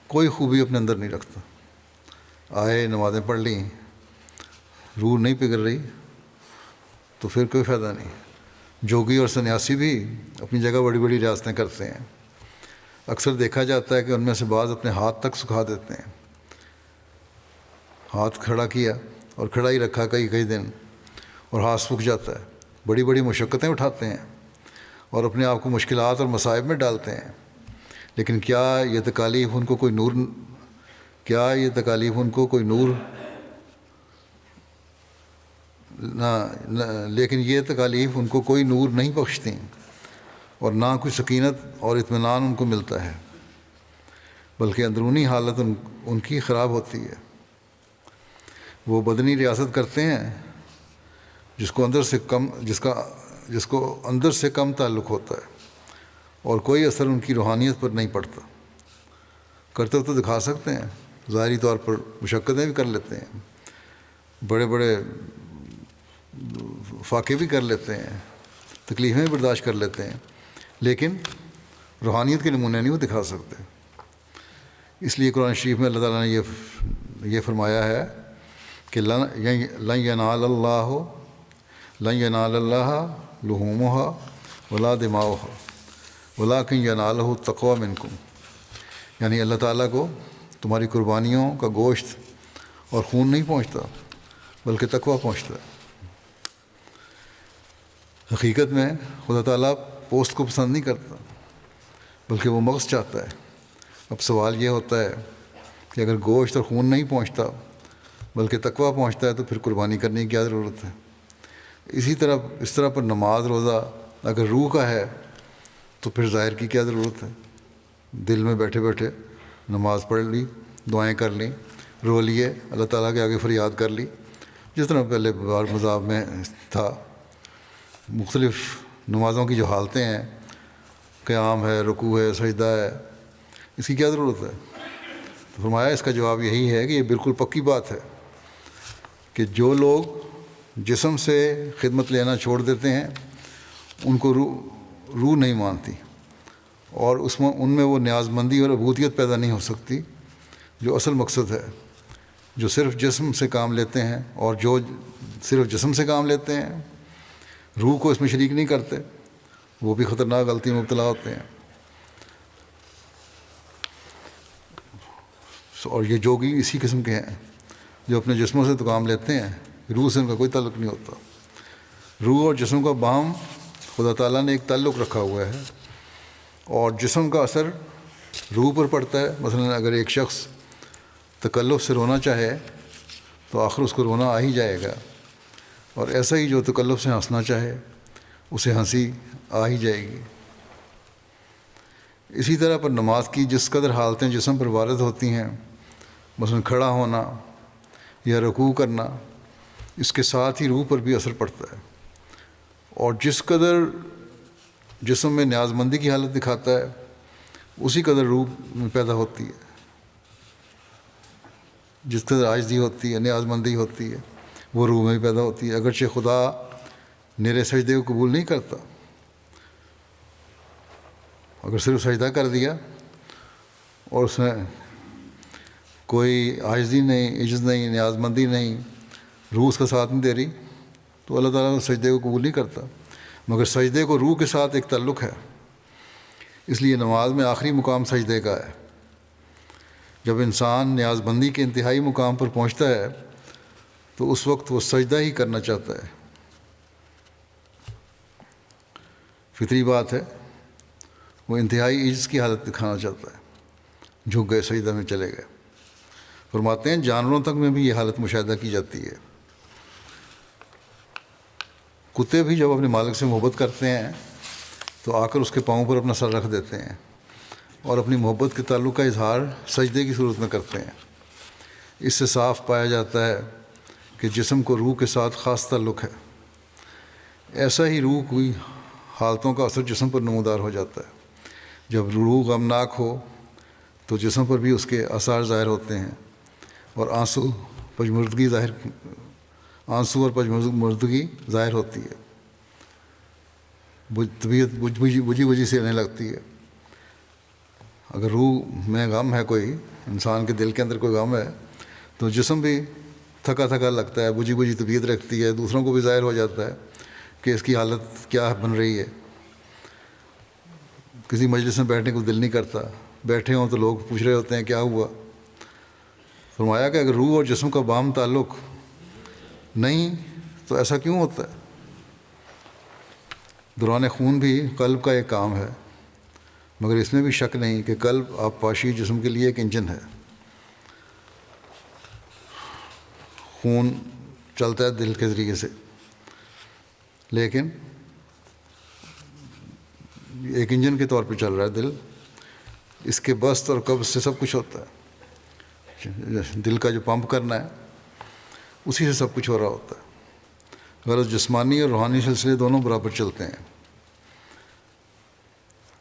کوئی خوبی اپنے اندر نہیں رکھتا۔ آئے نمازیں پڑھ لیں، روح نہیں پگھل رہی تو پھر کوئی فائدہ نہیں۔ جوگی اور سنیاسی بھی اپنی جگہ بڑی بڑی ریاستیں کرتے ہیں۔ اکثر دیکھا جاتا ہے کہ ان میں سے بعض اپنے ہاتھ تک سکھا دیتے ہیں۔ ہاتھ کھڑا کیا اور کھڑا ہی رکھا کئی دن، اور ہاتھ سوکھ جاتا ہے۔ بڑی بڑی مشقتیں اٹھاتے ہیں اور اپنے آپ کو مشکلات اور مصائب میں ڈالتے ہیں، لیکن کیا یہ تکالیف ان کو کوئی نور لیکن یہ تکالیف ان کو کوئی نور نہیں بخشتی، اور نہ کوئی سکینت اور اطمینان ان کو ملتا ہے، بلکہ اندرونی حالت ان کی خراب ہوتی ہے۔ وہ بدنی ریاست کرتے ہیں جس کو اندر سے کم تعلق ہوتا ہے، اور کوئی اثر ان کی روحانیت پر نہیں پڑتا۔ کرتے تو دکھا سکتے ہیں، ظاہری طور پر مشقتیں بھی کر لیتے ہیں، بڑے بڑے فاقے بھی کر لیتے ہیں، تکلیفیں بھی برداشت کر لیتے ہیں، لیکن روحانیت کے نمونے نہیں وہ دکھا سکتے۔ اس لیے قرآن شریف میں اللہ تعالیٰ نے یہ فرمایا ہے کہ لن ینال اللہ لحومها ولا دماؤها ولکن ینالہ التقوی منکم، یعنی اللہ تعالیٰ کو تمہاری قربانیوں کا گوشت اور خون نہیں پہنچتا بلکہ تقویٰ پہنچتا ہے۔ حقیقت میں خدا تعالیٰ پوسٹ کو پسند نہیں کرتا بلکہ وہ مغز چاہتا ہے۔ اب سوال یہ ہوتا ہے کہ اگر گوشت اور خون نہیں پہنچتا بلکہ تقویٰ پہنچتا ہے تو پھر قربانی کرنے کی کیا ضرورت ہے؟ اس طرح پر نماز روزہ اگر روح کا ہے تو پھر ظاہر کی کیا ضرورت ہے؟ دل میں بیٹھے بیٹھے نماز پڑھ لی، دعائیں کر لیں، رو لیے، اللہ تعالیٰ کے آگے فریاد کر لی، جس طرح پہلے بار مذاہب میں تھا۔ مختلف نمازوں کی جو حالتیں ہیں، قیام ہے، رکوع ہے، سجدہ ہے، اس کی کیا ضرورت ہے؟ تو فرمایا اس کا جواب یہی ہے کہ یہ بالکل پکی بات ہے کہ جو لوگ جسم سے خدمت لینا چھوڑ دیتے ہیں ان کو روح نہیں مانتی، اور ان میں وہ نیاز مندی اور عبودیت پیدا نہیں ہو سکتی جو اصل مقصد ہے۔ جو صرف جسم سے کام لیتے ہیں اور جو صرف جسم سے کام لیتے ہیں، روح کو اس میں شریک نہیں کرتے، وہ بھی خطرناک غلطی میں مبتلا ہوتے ہیں۔ اور یہ جوگی اسی قسم کے ہیں جو اپنے جسموں سے تو کام لیتے ہیں، روح سے ان کا کوئی تعلق نہیں ہوتا۔ روح اور جسم کا باہم خدا تعالیٰ نے ایک تعلق رکھا ہوا ہے، اور جسم کا اثر روح پر پڑتا ہے۔ مثلا اگر ایک شخص تکلف سے رونا چاہے تو آخر اس کو رونا آ ہی جائے گا، اور ایسا ہی جو تکلف سے ہنسنا چاہے اسے ہنسی آ ہی جائے گی۔ اسی طرح پر نماز کی جس قدر حالتیں جسم پر وارد ہوتی ہیں، مثلا کھڑا ہونا یا رکوع کرنا، اس کے ساتھ ہی روح پر بھی اثر پڑتا ہے، اور جس قدر جسم میں نیاز مندی کی حالت دکھاتا ہے اسی قدر روح میں پیدا ہوتی ہے۔ جس قدر عاجزی ہوتی ہے، نیاز مندی ہوتی ہے، وہ روح میں بھی پیدا ہوتی ہے۔ اگرچہ خدا میرے سجدے کو قبول نہیں کرتا، اگر صرف سجدہ کر دیا اور اس میں کوئی عاجزی نہیں، عجز نہیں، نیاز مندی نہیں، روح اس کا ساتھ نہیں دے رہی، تو اللہ تعالیٰ اس سجدے کو قبول نہیں کرتا۔ مگر سجدے کو روح کے ساتھ ایک تعلق ہے، اس لیے نماز میں آخری مقام سجدے کا ہے۔ جب انسان نیاز بندی کے انتہائی مقام پر پہنچتا ہے تو اس وقت وہ سجدہ ہی کرنا چاہتا ہے۔ فطری بات ہے، وہ انتہائی عجز کی حالت دکھانا چاہتا ہے، جھک گئے، سجدہ میں چلے گئے۔ فرماتے ہیں جانوروں تک میں بھی یہ حالت مشاہدہ کی جاتی ہے۔ کتے بھی جب اپنے مالک سے محبت کرتے ہیں تو آ کر اس کے پاؤں پر اپنا سر رکھ دیتے ہیں اور اپنی محبت کے تعلق کا اظہار سجدے کی صورت میں کرتے ہیں۔ اس سے صاف پایا جاتا ہے کہ جسم کو روح کے ساتھ خاص تعلق ہے۔ ایسا ہی روح کی حالتوں کا اثر جسم پر نمودار ہو جاتا ہے۔ جب روح غمناک ہو تو جسم پر بھی اس کے آثار ظاہر ہوتے ہیں، اور آنسو اور پژمردگی ظاہر ہوتی ہے، طبیعت بجھی سے آنے لگتی ہے۔ اگر روح میں غم ہے، کوئی انسان کے دل کے اندر کوئی غم ہے تو جسم بھی تھکا تھکا لگتا ہے، بجھی طبیعت رکھتی ہے، دوسروں کو بھی ظاہر ہو جاتا ہے کہ اس کی حالت کیا بن رہی ہے۔ کسی مجلس میں بیٹھنے کو دل نہیں کرتا، بیٹھے ہوں تو لوگ پوچھ رہے ہوتے ہیں کیا ہوا۔ فرمایا کہ اگر روح اور جسم کا باہم تعلق نہیں تو ایسا کیوں ہوتا ہے؟ دوران خون بھی قلب کا ایک کام ہے، مگر اس میں بھی شک نہیں کہ قلب آبپاشی جسم کے لیے ایک انجن ہے۔ خون چلتا ہے دل کے ذریعے سے، لیکن ایک انجن کے طور پہ چل رہا ہے دل۔ اس کے بست اور قبض سے سب کچھ ہوتا ہے۔ دل کا جو پمپ کرنا ہے اسی سے سب کچھ ہو رہا ہوتا ہے۔ غرض جسمانی اور روحانی سلسلے دونوں برابر چلتے ہیں۔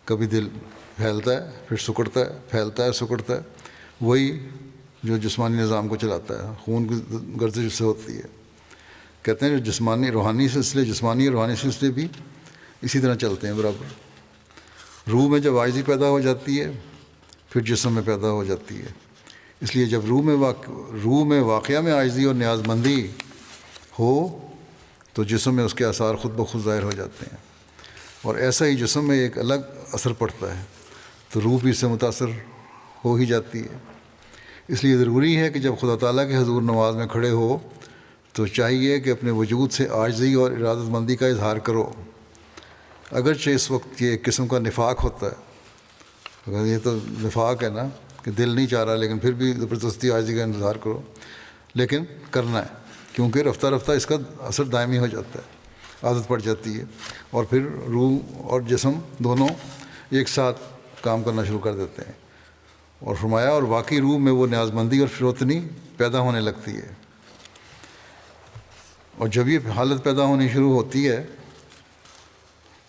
کبھی دل پھیلتا ہے پھر سکڑتا ہے، پھیلتا ہے سکڑتا ہے، وہی جو جسمانی نظام کو چلاتا ہے، خون کی گردش اس سے ہوتی ہے۔ کہتے ہیں جو جسمانی اور روحانی سلسلے بھی اسی طرح چلتے ہیں برابر۔ روح میں جب عاجزی پیدا ہو جاتی ہے پھر جسم میں پیدا ہو جاتی ہے۔ اس لیے جب روح میں واقعہ میں عاجزی اور نیاز مندی ہو تو جسم میں اس کے آثار خود بخود ظاہر ہو جاتے ہیں، اور ایسا ہی جسم میں ایک الگ اثر پڑتا ہے تو روح بھی اس سے متاثر ہو ہی جاتی ہے۔ اس لیے ضروری ہے کہ جب خدا تعالیٰ کے حضور نماز میں کھڑے ہو تو چاہیے کہ اپنے وجود سے عاجزی اور ارادت مندی کا اظہار کرو، اگرچہ اس وقت یہ ایک قسم کا نفاق ہوتا ہے۔ اگر یہ تو نفاق ہے نا کہ دل نہیں چاہ رہا، لیکن پھر بھی زبردستی عاجزی کا اظہار کرو، لیکن کرنا ہے، کیونکہ رفتہ رفتہ اس کا اثر دائمی ہو جاتا ہے، عادت پڑ جاتی ہے، اور پھر روح اور جسم دونوں ایک ساتھ کام کرنا شروع کر دیتے ہیں۔ اور فرمایا اور واقعی روح میں وہ نیاز مندی اور فروتنی پیدا ہونے لگتی ہے، اور جب یہ حالت پیدا ہونی شروع ہوتی ہے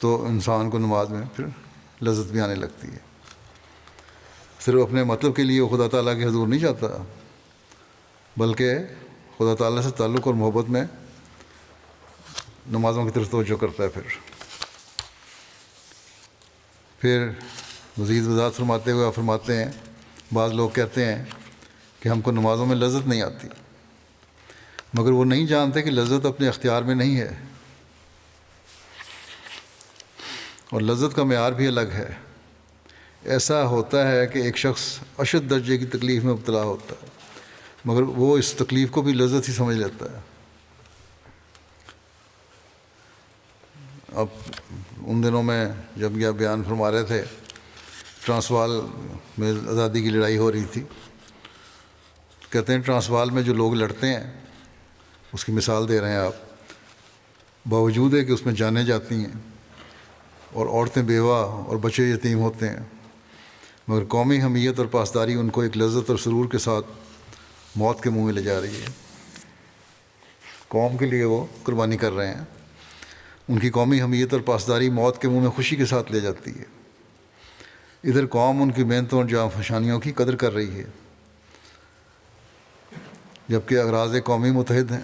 تو انسان کو نماز میں پھر لذت بھی آنے لگتی ہے۔ صرف اپنے مطلب کے لیے وہ خدا تعالیٰ کے حضور نہیں چاہتا، بلکہ خدا تعالیٰ سے تعلق اور محبت میں نمازوں کی طرف توجہ کرتا ہے۔ پھر مزید وضاحت فرماتے ہوئے آپ فرماتے ہیں بعض لوگ کہتے ہیں کہ ہم کو نمازوں میں لذت نہیں آتی، مگر وہ نہیں جانتے کہ لذت اپنے اختیار میں نہیں ہے، اور لذت کا معیار بھی الگ ہے۔ ایسا ہوتا ہے کہ ایک شخص اشد درجے کی تکلیف میں مبتلا ہوتا ہے، مگر وہ اس تکلیف کو بھی لذت ہی سمجھ لیتا ہے۔ اب ان دنوں میں جب یہ بیان فرما رہے تھے، ٹرانسوال میں آزادی کی لڑائی ہو رہی تھی، کہتے ہیں ٹرانسوال میں جو لوگ لڑتے ہیں اس کی مثال دے رہے ہیں آپ، باوجود ہے کہ اس میں جانیں جاتی ہیں اور عورتیں بیوہ اور بچے یتیم ہوتے ہیں، مگر قومی حمیت اور پاسداری ان کو ایک لذت اور سرور کے ساتھ موت کے منہ میں لے جا رہی ہے۔ قوم کے لیے وہ قربانی کر رہے ہیں، ان کی قومی حمیت اور پاسداری موت کے منہ میں خوشی کے ساتھ لے جاتی ہے۔ ادھر قوم ان کی محنتوں اور جاں فشانیوں کی قدر کر رہی ہے، جبکہ اغراض قومی متحد ہیں۔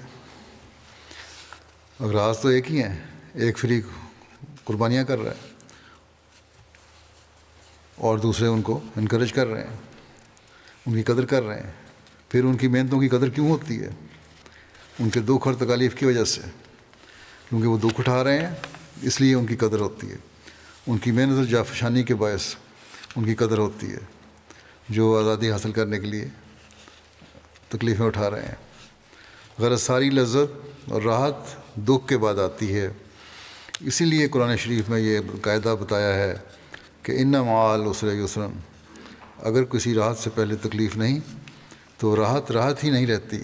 اغراض تو ایک ہی ہیں، ایک فریق قربانیاں کر رہا ہے اور دوسرے ان کو انکریج کر رہے ہیں، ان کی قدر کر رہے ہیں۔ پھر ان کی محنتوں کی قدر کیوں ہوتی ہے؟ ان کے دکھ اور تکالیف کی وجہ سے، کیونکہ وہ دکھ اٹھا رہے ہیں اس لیے ان کی قدر ہوتی ہے۔ ان کی محنت اور جافشانی کے باعث ان کی قدر ہوتی ہے، جو آزادی حاصل کرنے کے لیے تکلیفیں اٹھا رہے ہیں۔ غرض ساری لذت اور راحت دکھ کے بعد آتی ہے، اسی لیے قرآن شریف میں یہ قاعدہ بتایا ہے کہ ان مع العسر یسرا، اگر کسی راحت سے پہلے تکلیف نہیں تو راحت ہی نہیں رہتی۔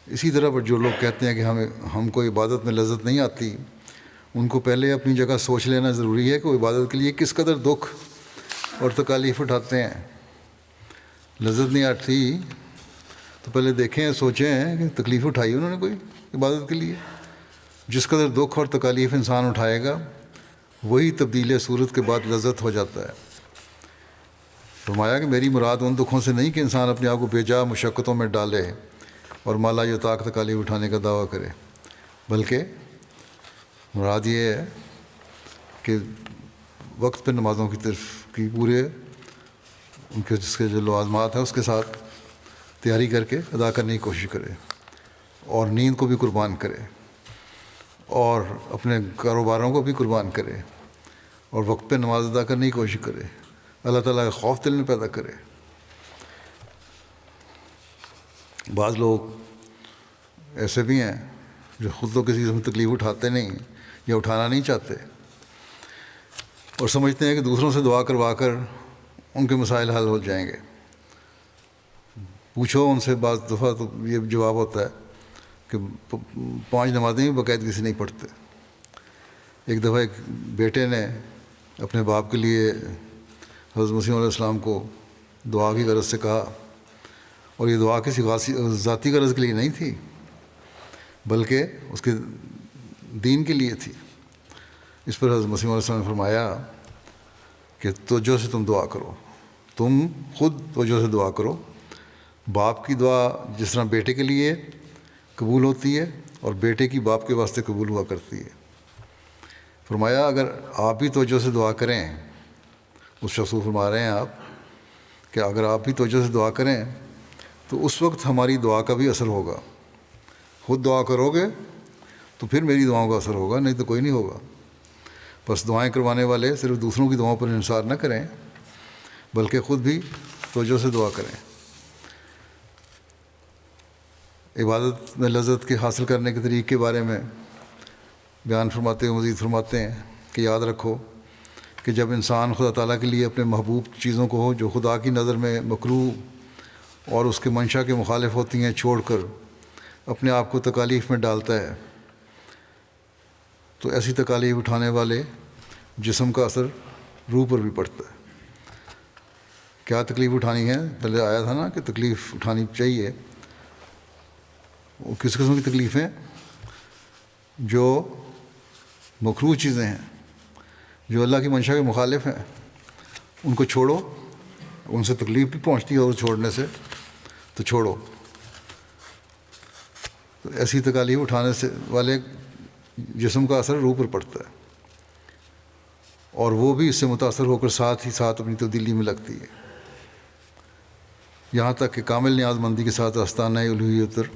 اسی طرح پر جو لوگ کہتے ہیں کہ ہم کو عبادت میں لذت نہیں آتی، ان کو پہلے اپنی جگہ سوچ لینا ضروری ہے کہ وہ عبادت کے لیے کس قدر دکھ اور تکالیف اٹھاتے ہیں۔ لذت نہیں آتی تو پہلے دیکھیں، سوچیں کہ تکلیف اٹھائی انہوں نے کوئی عبادت کے لیے۔ جس قدر دکھ اور تکالیف انسان اٹھائے گا وہی تبدیل صورت کے بعد لذت ہو جاتا ہے۔ فرمایا کہ میری مراد ان دکھوں سے نہیں کہ انسان اپنے آپ کو بے جا مشقتوں میں ڈالے اور مالا یطاق تکالیف اٹھانے کا دعویٰ کرے، بلکہ مراد یہ ہے کہ وقت پہ نمازوں کی طرف کی پورے ان کے جس کے جو لوازمات ہیں اس کے ساتھ تیاری کر کے ادا کرنے کی کوشش کرے، اور نیند کو بھی قربان کرے، اور اپنے کاروباروں کو بھی قربان کرے، اور وقت پہ نماز ادا کرنے کی کوشش کرے، اللہ تعالیٰ کا خوف دل میں پیدا کرے۔ بعض لوگ ایسے بھی ہیں جو خود تو کسی قسم تکلیف اٹھاتے نہیں یا اٹھانا نہیں چاہتے، اور سمجھتے ہیں کہ دوسروں سے دعا کروا کر ان کے مسائل حل ہو جائیں گے۔ پوچھو ان سے، بعض دفعہ تو یہ جواب ہوتا ہے کہ 5 نمازیں بھی باقاعدگی سے نہیں پڑھتے۔ ایک دفعہ ایک بیٹے نے اپنے باپ کے لیے حضرت مسیح علیہ السلام کو دعا کی غرض سے کہا، اور یہ دعا کسی ذاتی غرض کے لیے نہیں تھی بلکہ اس کے دین کے لیے تھی۔ اس پر حضرت مسیح علیہ السلام نے فرمایا کہ توجہ سے تم دعا کرو، تم خود توجہ سے دعا کرو۔ باپ کی دعا جس طرح بیٹے کے لیے قبول ہوتی ہے اور بیٹے کی باپ کے واسطے قبول ہوا کرتی ہے۔ فرمایا اگر آپ بھی توجہ سے دعا کریں، اس شخص کو فرما رہے ہیں آپ کہ اگر آپ بھی توجہ سے دعا کریں تو اس وقت ہماری دعا کا بھی اثر ہوگا۔ خود دعا کرو گے تو پھر میری دعاؤں کا اثر ہوگا، نہیں تو کوئی نہیں ہوگا۔ بس دعائیں کروانے والے صرف دوسروں کی دعاؤں پر انحصار نہ کریں بلکہ خود بھی توجہ سے دعا کریں۔ عبادت میں لذت کے حاصل کرنے کے طریقے کے بارے میں بیان فرماتے ہوئے مزید فرماتے ہیں کہ یاد رکھو کہ جب انسان خدا تعالیٰ کے لیے اپنے محبوب چیزوں کو جو خدا کی نظر میں مکروہ اور اس کے منشا کے مخالف ہوتی ہیں چھوڑ کر اپنے آپ کو تکالیف میں ڈالتا ہے تو ایسی تکالیف اٹھانے والے جسم کا اثر روح پر بھی پڑتا ہے۔ کیا تکلیف اٹھانی ہے؟ پہلے آیا تھا نا کہ تکلیف اٹھانی چاہیے۔ وہ کس قسم کی تکلیفیں؟ جو مکروہ چیزیں ہیں، جو اللہ کی منشا کے مخالف ہیں، ان کو چھوڑو۔ ان سے تکلیف بھی پہنچتی ہے اور چھوڑنے سے تو چھوڑو۔ تو ایسی تکالیف اٹھانے سے والے جسم کا اثر روح پر پڑتا ہے اور وہ بھی اس سے متاثر ہو کر ساتھ ہی ساتھ اپنی تبدیلی میں لگتی ہے، یہاں تک کہ کامل نیاز مندی کے ساتھ آستانہ الوہیت پر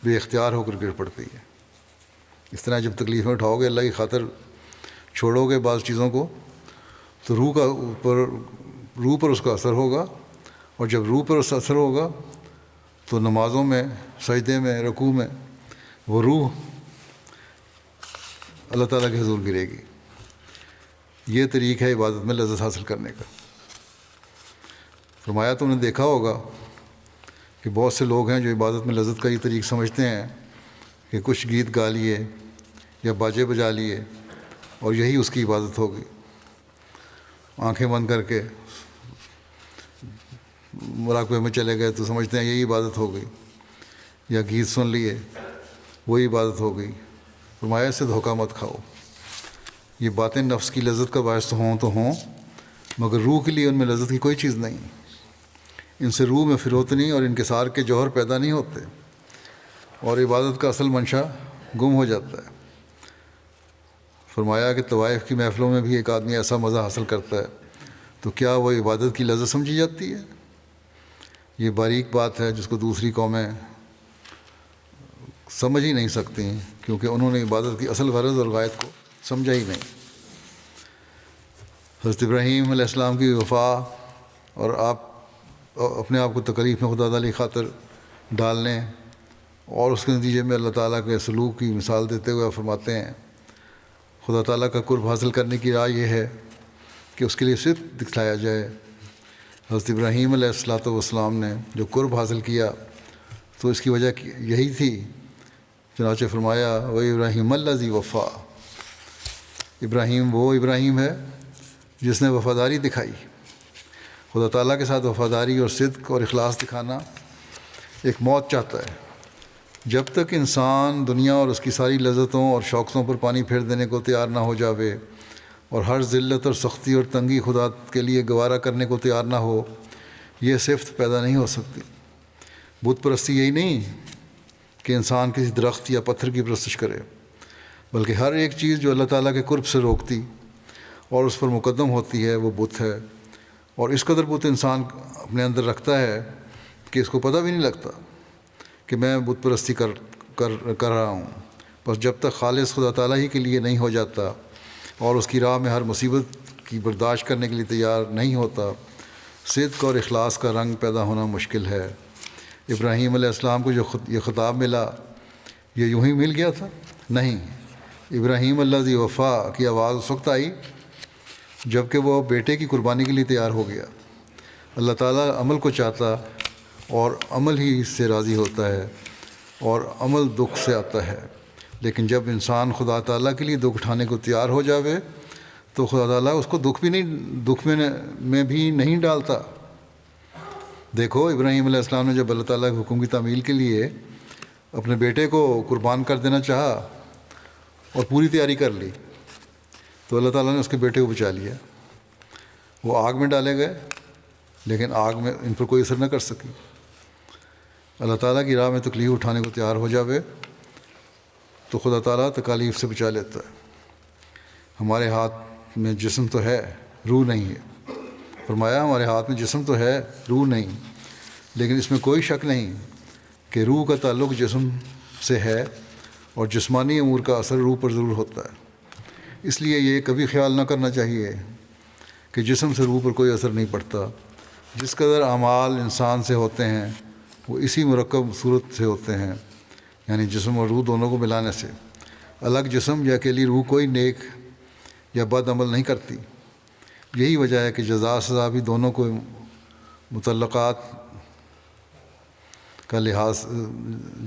بے اختیار ہو کر گر پڑتی ہے۔ اس طرح جب تکلیفیں اٹھاؤ گے، اللہ کی خاطر چھوڑو گے بعض چیزوں کو، تو روح پر اس کا اثر ہوگا، اور جب روح پر اس کا اثر ہوگا تو نمازوں میں، سجدے میں، رکوع میں وہ روح اللہ تعالیٰ کے حضور گرے گی۔ یہ طریقہ ہے عبادت میں لذت حاصل کرنے کا۔ فرمایا تم نے دیکھا ہوگا کہ بہت سے لوگ ہیں جو عبادت میں لذت کا یہ طریق سمجھتے ہیں کہ کچھ گیت گا لیے یا باجے بجا لیے اور یہی اس کی عبادت ہوگی۔ آنکھیں بند کر کے مراقبے میں چلے گئے تو سمجھتے ہیں یہی عبادت ہو گئی، یا گیت سن لیے وہی عبادت ہو گئی۔ فرمایا اس سے دھوکہ مت کھاؤ۔ یہ باتیں نفس کی لذت کا باعث تو ہوں مگر روح کے لیے ان میں لذت کی کوئی چیز نہیں۔ ان سے روح میں فروتنی اور انکسار کے جوہر پیدا نہیں ہوتے اور عبادت کا اصل منشا گم ہو جاتا ہے۔ فرمایا کہ طوائف کی محفلوں میں بھی ایک آدمی ایسا مزہ حاصل کرتا ہے تو کیا وہ عبادت کی لذت سمجھی جاتی ہے؟ یہ باریک بات ہے جس کو دوسری قومیں سمجھ ہی نہیں سکتی کیونکہ انہوں نے عبادت کی اصل غرض اور غایت کو سمجھا ہی نہیں۔ حضرت ابراہیم علیہ السلام کی وفا اور آپ اپنے آپ کو تکلیف میں خدا تعالیٰ کی خاطر ڈالنے اور اس کے نتیجے میں اللہ تعالیٰ کے سلوک کی مثال دیتے ہوئے فرماتے ہیں خدا تعالیٰ کا قرب حاصل کرنے کی راہ یہ ہے کہ اس کے لیے صرف دکھلایا جائے۔ حضرت ابراہیم علیہ السلام نے جو قرب حاصل کیا تو اس کی وجہ یہی تھی، چنانچہ فرمایا وہ ابراہیم الذی وفا، ابراہیم وہ ابراہیم ہے جس نے وفاداری دکھائی۔ خدا تعالیٰ کے ساتھ وفاداری اور صدق اور اخلاص دکھانا ایک موت چاہتا ہے۔ جب تک انسان دنیا اور اس کی ساری لذتوں اور شوقوں پر پانی پھیر دینے کو تیار نہ ہو جاوے اور ہر ذلت اور سختی اور تنگی خدا کے لیے گوارا کرنے کو تیار نہ ہو، یہ صفت پیدا نہیں ہو سکتی۔ بت پرستی یہی نہیں کہ انسان کسی درخت یا پتھر کی پرستش کرے، بلکہ ہر ایک چیز جو اللہ تعالیٰ کے قرب سے روکتی اور اس پر مقدم ہوتی ہے وہ بت ہے، اور اس قدر بت انسان اپنے اندر رکھتا ہے کہ اس کو پتہ بھی نہیں لگتا کہ میں بت پرستی کر رہا ہوں۔ بس جب تک خالص خدا تعالیٰ ہی کے لیے نہیں ہو جاتا اور اس کی راہ میں ہر مصیبت کی برداشت کرنے کے لیے تیار نہیں ہوتا، صدق اور اخلاص کا رنگ پیدا ہونا مشکل ہے۔ ابراہیم علیہ السلام کو جو یہ خطاب ملا یہ یوں ہی مل گیا تھا؟ نہیں، ابراہیم الذی وفا کی آواز اس وقت آئی جب کہ وہ بیٹے کی قربانی کے لیے تیار ہو گیا۔ اللہ تعالیٰ عمل کو چاہتا اور عمل ہی سے راضی ہوتا ہے، اور عمل دکھ سے آتا ہے، لیکن جب انسان خدا تعالیٰ کے لیے دکھ اٹھانے کو تیار ہو جاوے تو خدا تعالیٰ اس کو دکھ میں بھی نہیں ڈالتا۔ دیکھو ابراہیم علیہ السلام نے جب اللہ تعالیٰ کے حکم کی تعمیل کے لیے اپنے بیٹے کو قربان کر دینا چاہا اور پوری تیاری کر لی تو اللہ تعالیٰ نے اس کے بیٹے کو بچا لیا۔ وہ آگ میں ڈالے گئے لیکن آگ میں ان پر کوئی اثر نہ کر سکی۔ اللہ تعالیٰ کی راہ میں تکلیف اٹھانے کو تیار ہو جاوے تو خدا تعالیٰ تکالیف سے بچا لیتا ہے۔ ہمارے ہاتھ میں جسم تو ہے، روح نہیں ہے۔ فرمایا ہمارے ہاتھ میں جسم تو ہے، روح نہیں، لیکن اس میں کوئی شک نہیں کہ روح کا تعلق جسم سے ہے اور جسمانی امور کا اثر روح پر ضرور ہوتا ہے۔ اس لیے یہ کبھی خیال نہ کرنا چاہیے کہ جسم سے روح پر کوئی اثر نہیں پڑتا۔ جس قدر اعمال انسان سے ہوتے ہیں وہ اسی مرکب صورت سے ہوتے ہیں یعنی جسم اور روح دونوں کو ملانے سے۔ الگ جسم یا اکیلی روح کوئی نیک یا بد عمل نہیں کرتی۔ یہی وجہ ہے کہ جزا سزا بھی دونوں کو متعلقات کا لحاظ،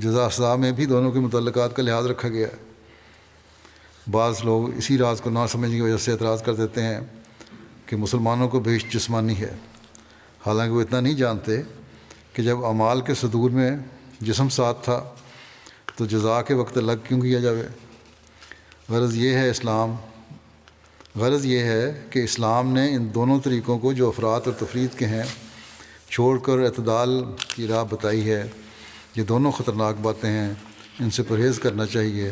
جزا سزا میں بھی دونوں کے متعلقات کا لحاظ رکھا گیا ہے۔ بعض لوگ اسی راز کو نہ سمجھنے کی وجہ سے اعتراض کر دیتے ہیں کہ مسلمانوں کو بہشت جسمانی ہے، حالانکہ وہ اتنا نہیں جانتے کہ جب اعمال کے صدور میں جسم ساتھ تھا تو جزا کے وقت الگ کیوں کیا جاوے۔ غرض یہ ہے کہ اسلام نے ان دونوں طریقوں کو جو افراط اور تفریط کے ہیں چھوڑ کر اعتدال کی راہ بتائی ہے۔ یہ دونوں خطرناک باتیں ہیں، ان سے پرہیز کرنا چاہیے۔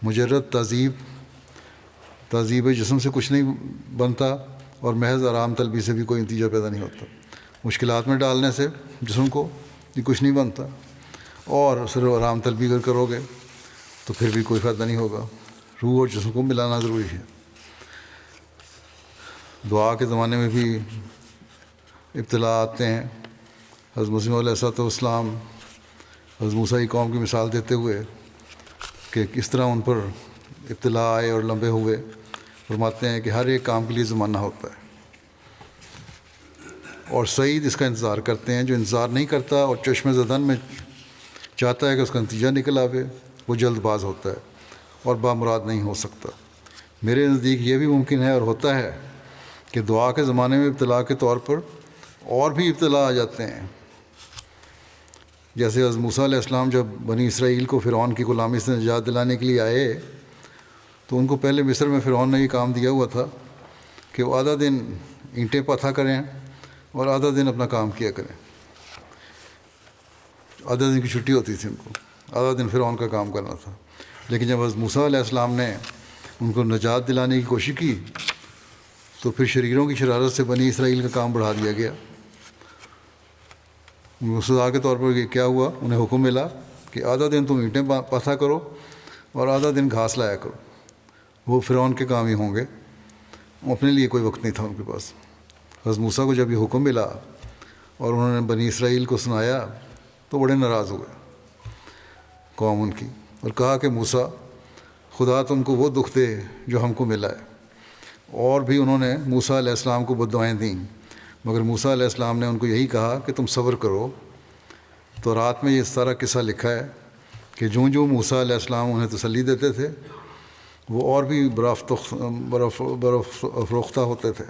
مجرد تہذیب جسم سے کچھ نہیں بنتا، اور محض آرام طلبی سے بھی کوئی نتیجہ پیدا نہیں ہوتا۔ مشکلات میں ڈالنے سے جسم کو یہ کچھ نہیں بنتا، اور صرف آرام طلبی اگر کرو گے تو پھر بھی کوئی فائدہ نہیں ہوگا۔ روح اور جسم کو ملانا ضروری ہے۔ دعا کے زمانے میں بھی ابتلا آتے ہیں۔ حضرت مسیح علیہ السلام حضرت موسیٰ کی قوم کی مثال دیتے ہوئے کہ کس طرح ان پر ابتلا آئے اور لمبے ہوئے، فرماتے ہیں کہ ہر ایک کام کے لیے زمانہ ہوتا ہے، اور سعید اس کا انتظار کرتے ہیں۔ جو انتظار نہیں کرتا اور چشم زدن میں چاہتا ہے کہ اس کا نتیجہ نکل آوے، وہ جلد باز ہوتا ہے اور بامراد نہیں ہو سکتا۔ میرے نزدیک یہ بھی ممکن ہے اور ہوتا ہے کہ دعا کے زمانے میں ابتلا کے طور پر اور بھی ابتلا آ جاتے ہیں۔ جیسے حضرت موسیٰ علیہ السلام جب بنی اسرائیل کو فرعون کی غلامی سے نجات دلانے کے لیے آئے تو ان کو پہلے مصر میں فرعون نے یہ کام دیا ہوا تھا کہ وہ آدھا دن اینٹیں پتھا کریں اور آدھا دن اپنا کام کیا کریں۔ آدھا دن کی چھٹی ہوتی تھی ان کو، آدھا دن فرعون کا کام کرنا تھا۔ لیکن جب حضرت موسیٰ علیہ السلام نے ان کو نجات دلانے کی کوشش کی تو پھر شریروں کی شرارت سے بنی اسرائیل کا کام بڑھا دیا گیا۔ سزا کے طور پر کیا ہوا، انہیں حکم ملا کہ آدھا دن تم اینٹیں پتھا کرو اور آدھا دن گھاس لایا کرو۔ وہ فرعون کے کام ہی ہوں گے، اپنے لیے کوئی وقت نہیں تھا ان کے پاس۔ حضرت موسیٰ کو جب یہ حکم ملا اور انہوں نے بنی اسرائیل کو سنایا تو بڑے ناراض ہوئے قوم ان کی، اور کہا کہ موسیٰ، خدا تم کو وہ دکھ دے جو ہم کو ملا ہے۔ اور بھی انہوں نے موسیٰ علیہ السلام کو بددعائیں دیں، مگر موسیٰ علیہ السلام نے ان کو یہی کہا کہ تم صبر کرو۔ تو رات میں یہ سارا قصہ لکھا ہے کہ جو موسیٰ علیہ السلام انہیں تسلی دیتے تھے وہ اور بھی برف افروختہ ہوتے تھے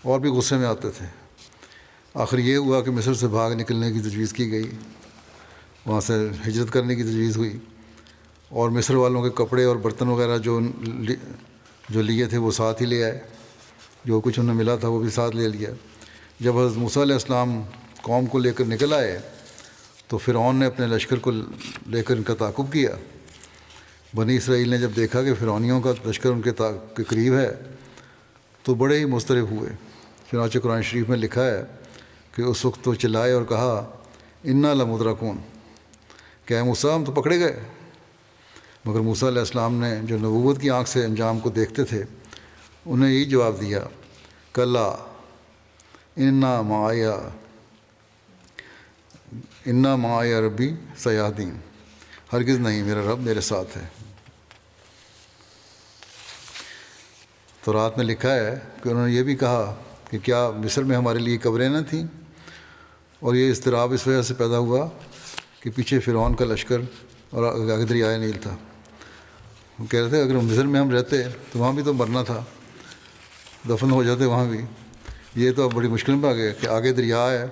اور بھی غصے میں آتے تھے۔ آخر یہ ہوا کہ مصر سے بھاگ نکلنے کی تجویز کی گئی، وہاں سے ہجرت کرنے کی تجویز ہوئی، اور مصر والوں کے کپڑے اور برتن وغیرہ جو لیے تھے وہ ساتھ ہی لے آئے، جو کچھ انہیں ملا تھا وہ بھی ساتھ لے لیا۔ جب حضرت موسیٰ علیہ السلام قوم کو لے کر نکل آئے تو فرعون نے اپنے لشکر کو لے کر ان کا تعاقب کیا۔ بنی اسرائیل نے جب دیکھا کہ فرعونیوں کا لشکر ان کے قریب ہے تو بڑے ہی مضطرب ہوئے۔ چنانچہ قرآن شریف میں لکھا ہے کہ اس وقت تو چلائے اور کہا انا لمدرکون، کہ اے موسیٰ ہم تو پکڑے گئے۔ مگر موسیٰ علیہ السلام نے جو نبوت کی آنکھ سے انجام کو دیکھتے تھے انہیں یہی جواب دیا، کلا انا معایا ربی سیہدین، ہرگز نہیں، میرا رب میرے ساتھ ہے۔ تو رات میں لکھا ہے کہ انہوں نے یہ بھی کہا کہ کیا مصر میں ہمارے لیے قبریں نہ تھیں؟ اور یہ اضطراب اس وجہ سے پیدا ہوا کہ پیچھے فرعون کا لشکر اور آگے دریائے نیل تھا۔ وہ کہہ رہے تھے اگر مصر میں ہم رہتے تو وہاں بھی تو مرنا تھا، دفن ہو جاتے وہاں بھی۔ یہ تو اب بڑی مشکل میں آ گیا کہ آگے دریا ہے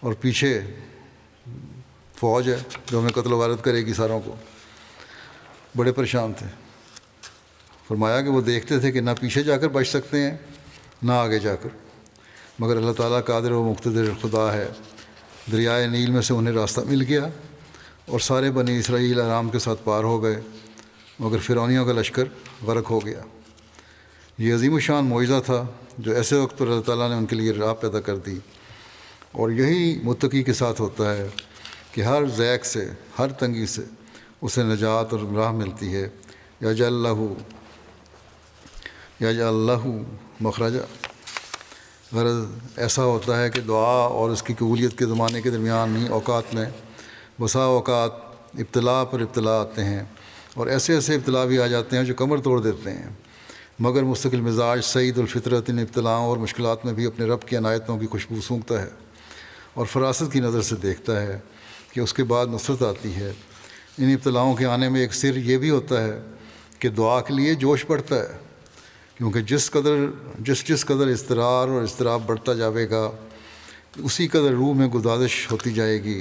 اور پیچھے فوج ہے جو ہمیں قتل و غارت کرے گی ساروں کو۔ بڑے پریشان تھے۔ فرمایا کہ وہ دیکھتے تھے کہ نہ پیچھے جا کر بچ سکتے ہیں نہ آگے جا کر، مگر اللہ تعالیٰ قادر و مقتدر خدا ہے۔ دریائے نیل میں سے انہیں راستہ مل گیا اور سارے بنی اسرائیل آرام کے ساتھ پار ہو گئے، مگر فرعونیوں کا لشکر غرق ہو گیا۔ یہ عظیم الشان معجزہ تھا جو ایسے وقت پر اللہ تعالیٰ نے ان کے لیے راہ پیدا کر دی، اور یہی متقی کے ساتھ ہوتا ہے کہ ہر ضیق سے، ہر تنگی سے اسے نجات اور راہ ملتی ہے۔ یجعل اللہ مخرجا، غرض ایسا ہوتا ہے کہ دعا اور اس کی قبولیت کے زمانے کے درمیان اوقات میں بسا اوقات ابتلا پر ابتلا آتے ہیں، اور ایسے ایسے ابتلا بھی آ جاتے ہیں جو کمر توڑ دیتے ہیں، مگر مستقل مزاج سعید الفطرت ان ابتلاؤں اور مشکلات میں بھی اپنے رب کی عنایتوں کی خوشبو سونگھتا ہے اور فراست کی نظر سے دیکھتا ہے کہ اس کے بعد نصرت آتی ہے۔ ان ابتلاؤں کے آنے میں ایک سر یہ بھی ہوتا ہے کہ دعا کے لیے جوش بڑھتا ہے، کیونکہ جس قدر اضطرار اور اضطراب بڑھتا جاوے گا اسی قدر روح میں گدازش ہوتی جائے گی،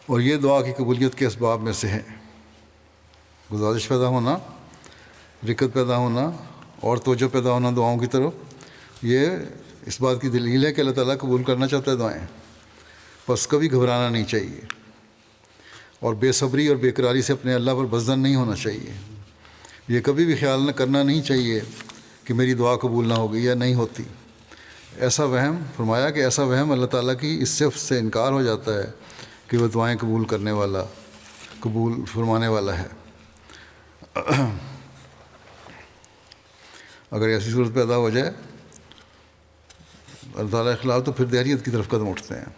اور یہ دعا کی قبولیت کے اسباب میں سے ہے۔ گزارش پیدا ہونا، رکت پیدا ہونا اور توجہ پیدا ہونا دعاؤں کی طرف، یہ اس بات کی دلیل ہے کہ اللہ تعالیٰ قبول کرنا چاہتا ہے دعائیں، بس کبھی گھبرانا نہیں چاہیے اور بے صبری اور بے قراری سے اپنے اللہ پر بزدل نہیں ہونا چاہیے۔ یہ کبھی بھی خیال کرنا نہیں چاہیے کہ میری دعا قبول نہ ہوگی یا نہیں ہوتی۔ ایسا وہم، فرمایا کہ ایسا وہم اللہ تعالیٰ کی اس صفت سے انکار ہو جاتا ہے کہ وہ دعائیں قبول فرمانے والا ہے۔ اگر ایسی صورت پیدا ہو جائے اللہ تعالیٰ کے خلاف، تو پھر دہریت کی طرف قدم اٹھتے ہیں،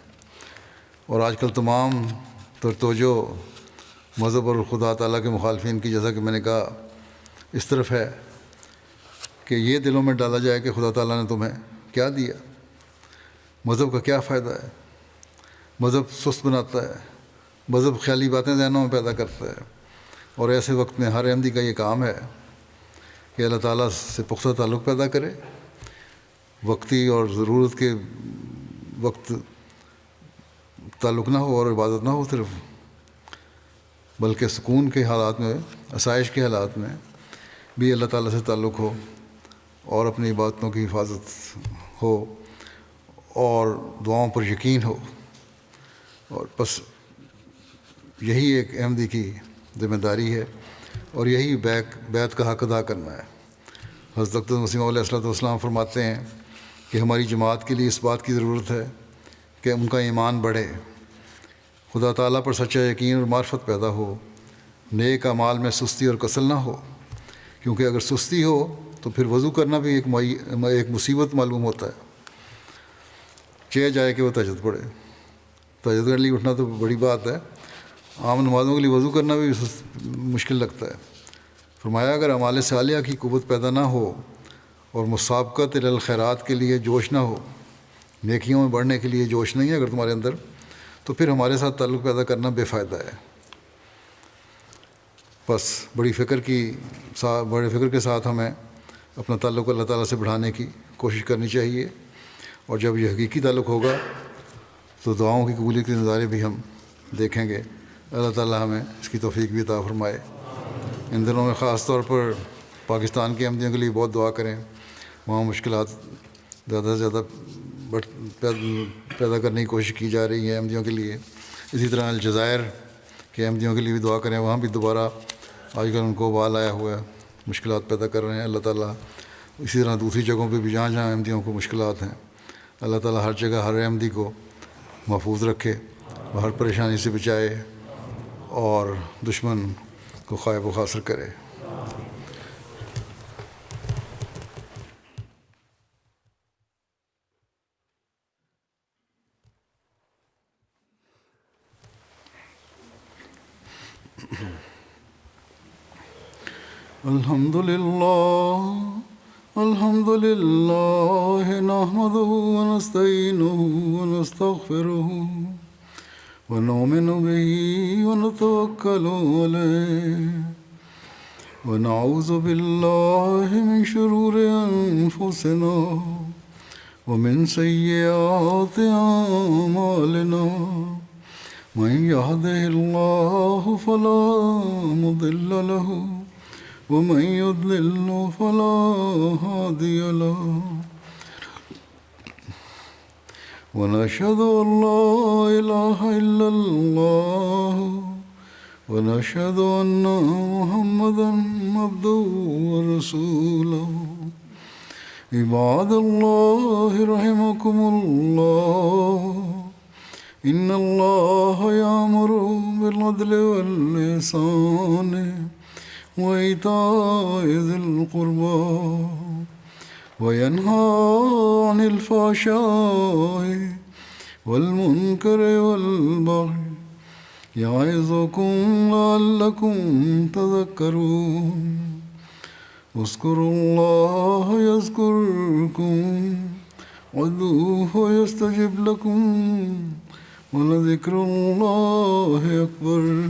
اور آج کل تمام توجہ مذہب اور خدا تعالیٰ کے مخالفین کی، جیسا کہ میں نے کہا، اس طرف ہے کہ یہ دلوں میں ڈالا جائے کہ خدا تعالیٰ نے تمہیں کیا دیا، مذہب کا کیا فائدہ ہے، مذہب سست بناتا ہے، مذہب خیالی باتیں ذہنوں میں پیدا کرتا ہے۔ اور ایسے وقت میں ہر احمدی کا یہ کام ہے کہ اللہ تعالیٰ سے پختہ تعلق پیدا کرے، وقتی اور ضرورت کے وقت تعلق نہ ہو اور عبادت نہ ہو صرف، بلکہ سکون کے حالات میں، آسائش کے حالات میں بھی اللہ تعالیٰ سے تعلق ہو اور اپنی عبادتوں کی حفاظت ہو اور دعاؤں پر یقین ہو۔ اور بس یہی ایک احمدی کی ذمہ داری ہے، اور یہی بیت کا حق ادا کرنا ہے۔ حضرت اقدس مسیح موعود علیہ السلام فرماتے ہیں کہ ہماری جماعت کے لیے اس بات کی ضرورت ہے کہ ان کا ایمان بڑھے، خدا تعالیٰ پر سچا یقین اور معرفت پیدا ہو، نیک اعمال میں سستی اور کسل نہ ہو، کیونکہ اگر سستی ہو تو پھر وضو کرنا بھی ایک مصیبت معلوم ہوتا ہے۔ چاہے جائے کہ وہ تہجد پڑھے، تہجد کے لیے اٹھنا تو بڑی بات ہے، عام نمازوں کے لیے وضو کرنا بھی مشکل لگتا ہے۔ فرمایا اگر اعمال صالحہ کی قوت پیدا نہ ہو اور مسابقت الی الخیرات کے لیے جوش نہ ہو، نیکیوں میں بڑھنے کے لیے جوش نہیں ہے اگر تمہارے اندر، تو پھر ہمارے ساتھ تعلق پیدا کرنا بے فائدہ ہے۔ بس بڑی فکر کے ساتھ ہمیں اپنا تعلق اللہ تعالیٰ سے بڑھانے کی کوشش کرنی چاہیے، اور جب یہ حقیقی تعلق ہوگا تو دعاؤں کی قبولیت کے نظارے بھی ہم دیکھیں گے۔ اللہ تعالیٰ ہمیں اس کی توفیق بھی عطا فرمائے۔ ان دنوں میں خاص طور پر پاکستان کے احمدیوں کے لیے بہت دعا کریں، وہاں مشکلات زیادہ سے زیادہ پیدا کرنے کی کوشش کی جا رہی ہے احمدیوں کے لیے۔ اسی طرح الجزائر کے احمدیوں کے لیے بھی دعا کریں، وہاں بھی دوبارہ آج کل ان کو وبال آیا ہوا ہے، مشکلات پیدا کر رہے ہیں۔ اللہ تعالیٰ اسی طرح دوسری جگہوں پہ بھی جہاں جہاں احمدیوں کو مشکلات ہیں، اللہ تعالیٰ ہر جگہ ہر احمدی کو محفوظ رکھے، ہر پریشانی سے بچائے اور دشمن کو خائب و خاسر کرے۔ الحمد للہ نحمده ونستعینه ونستغفره ونؤمن به ونتوکل علیہ ونعوذ باللہ من شرور انفسنا ومن سیئات اعمالنا من يهده الله فلا مضل له ومن يضلل فلا هادي له ونشهد أن لا إله إلا الله ونشهد أن محمدا عبده ورسوله عباد الله رحمكم الله إن الله يأمر بالعدل والإحسان وإيتاء ذي القربى وينهى عن الفحشاء والمنكر والبغي يعظكم لعلكم تذكرون اذكروا الله يذكركم وادعوه يستجب لكم ولذكر الله أكبر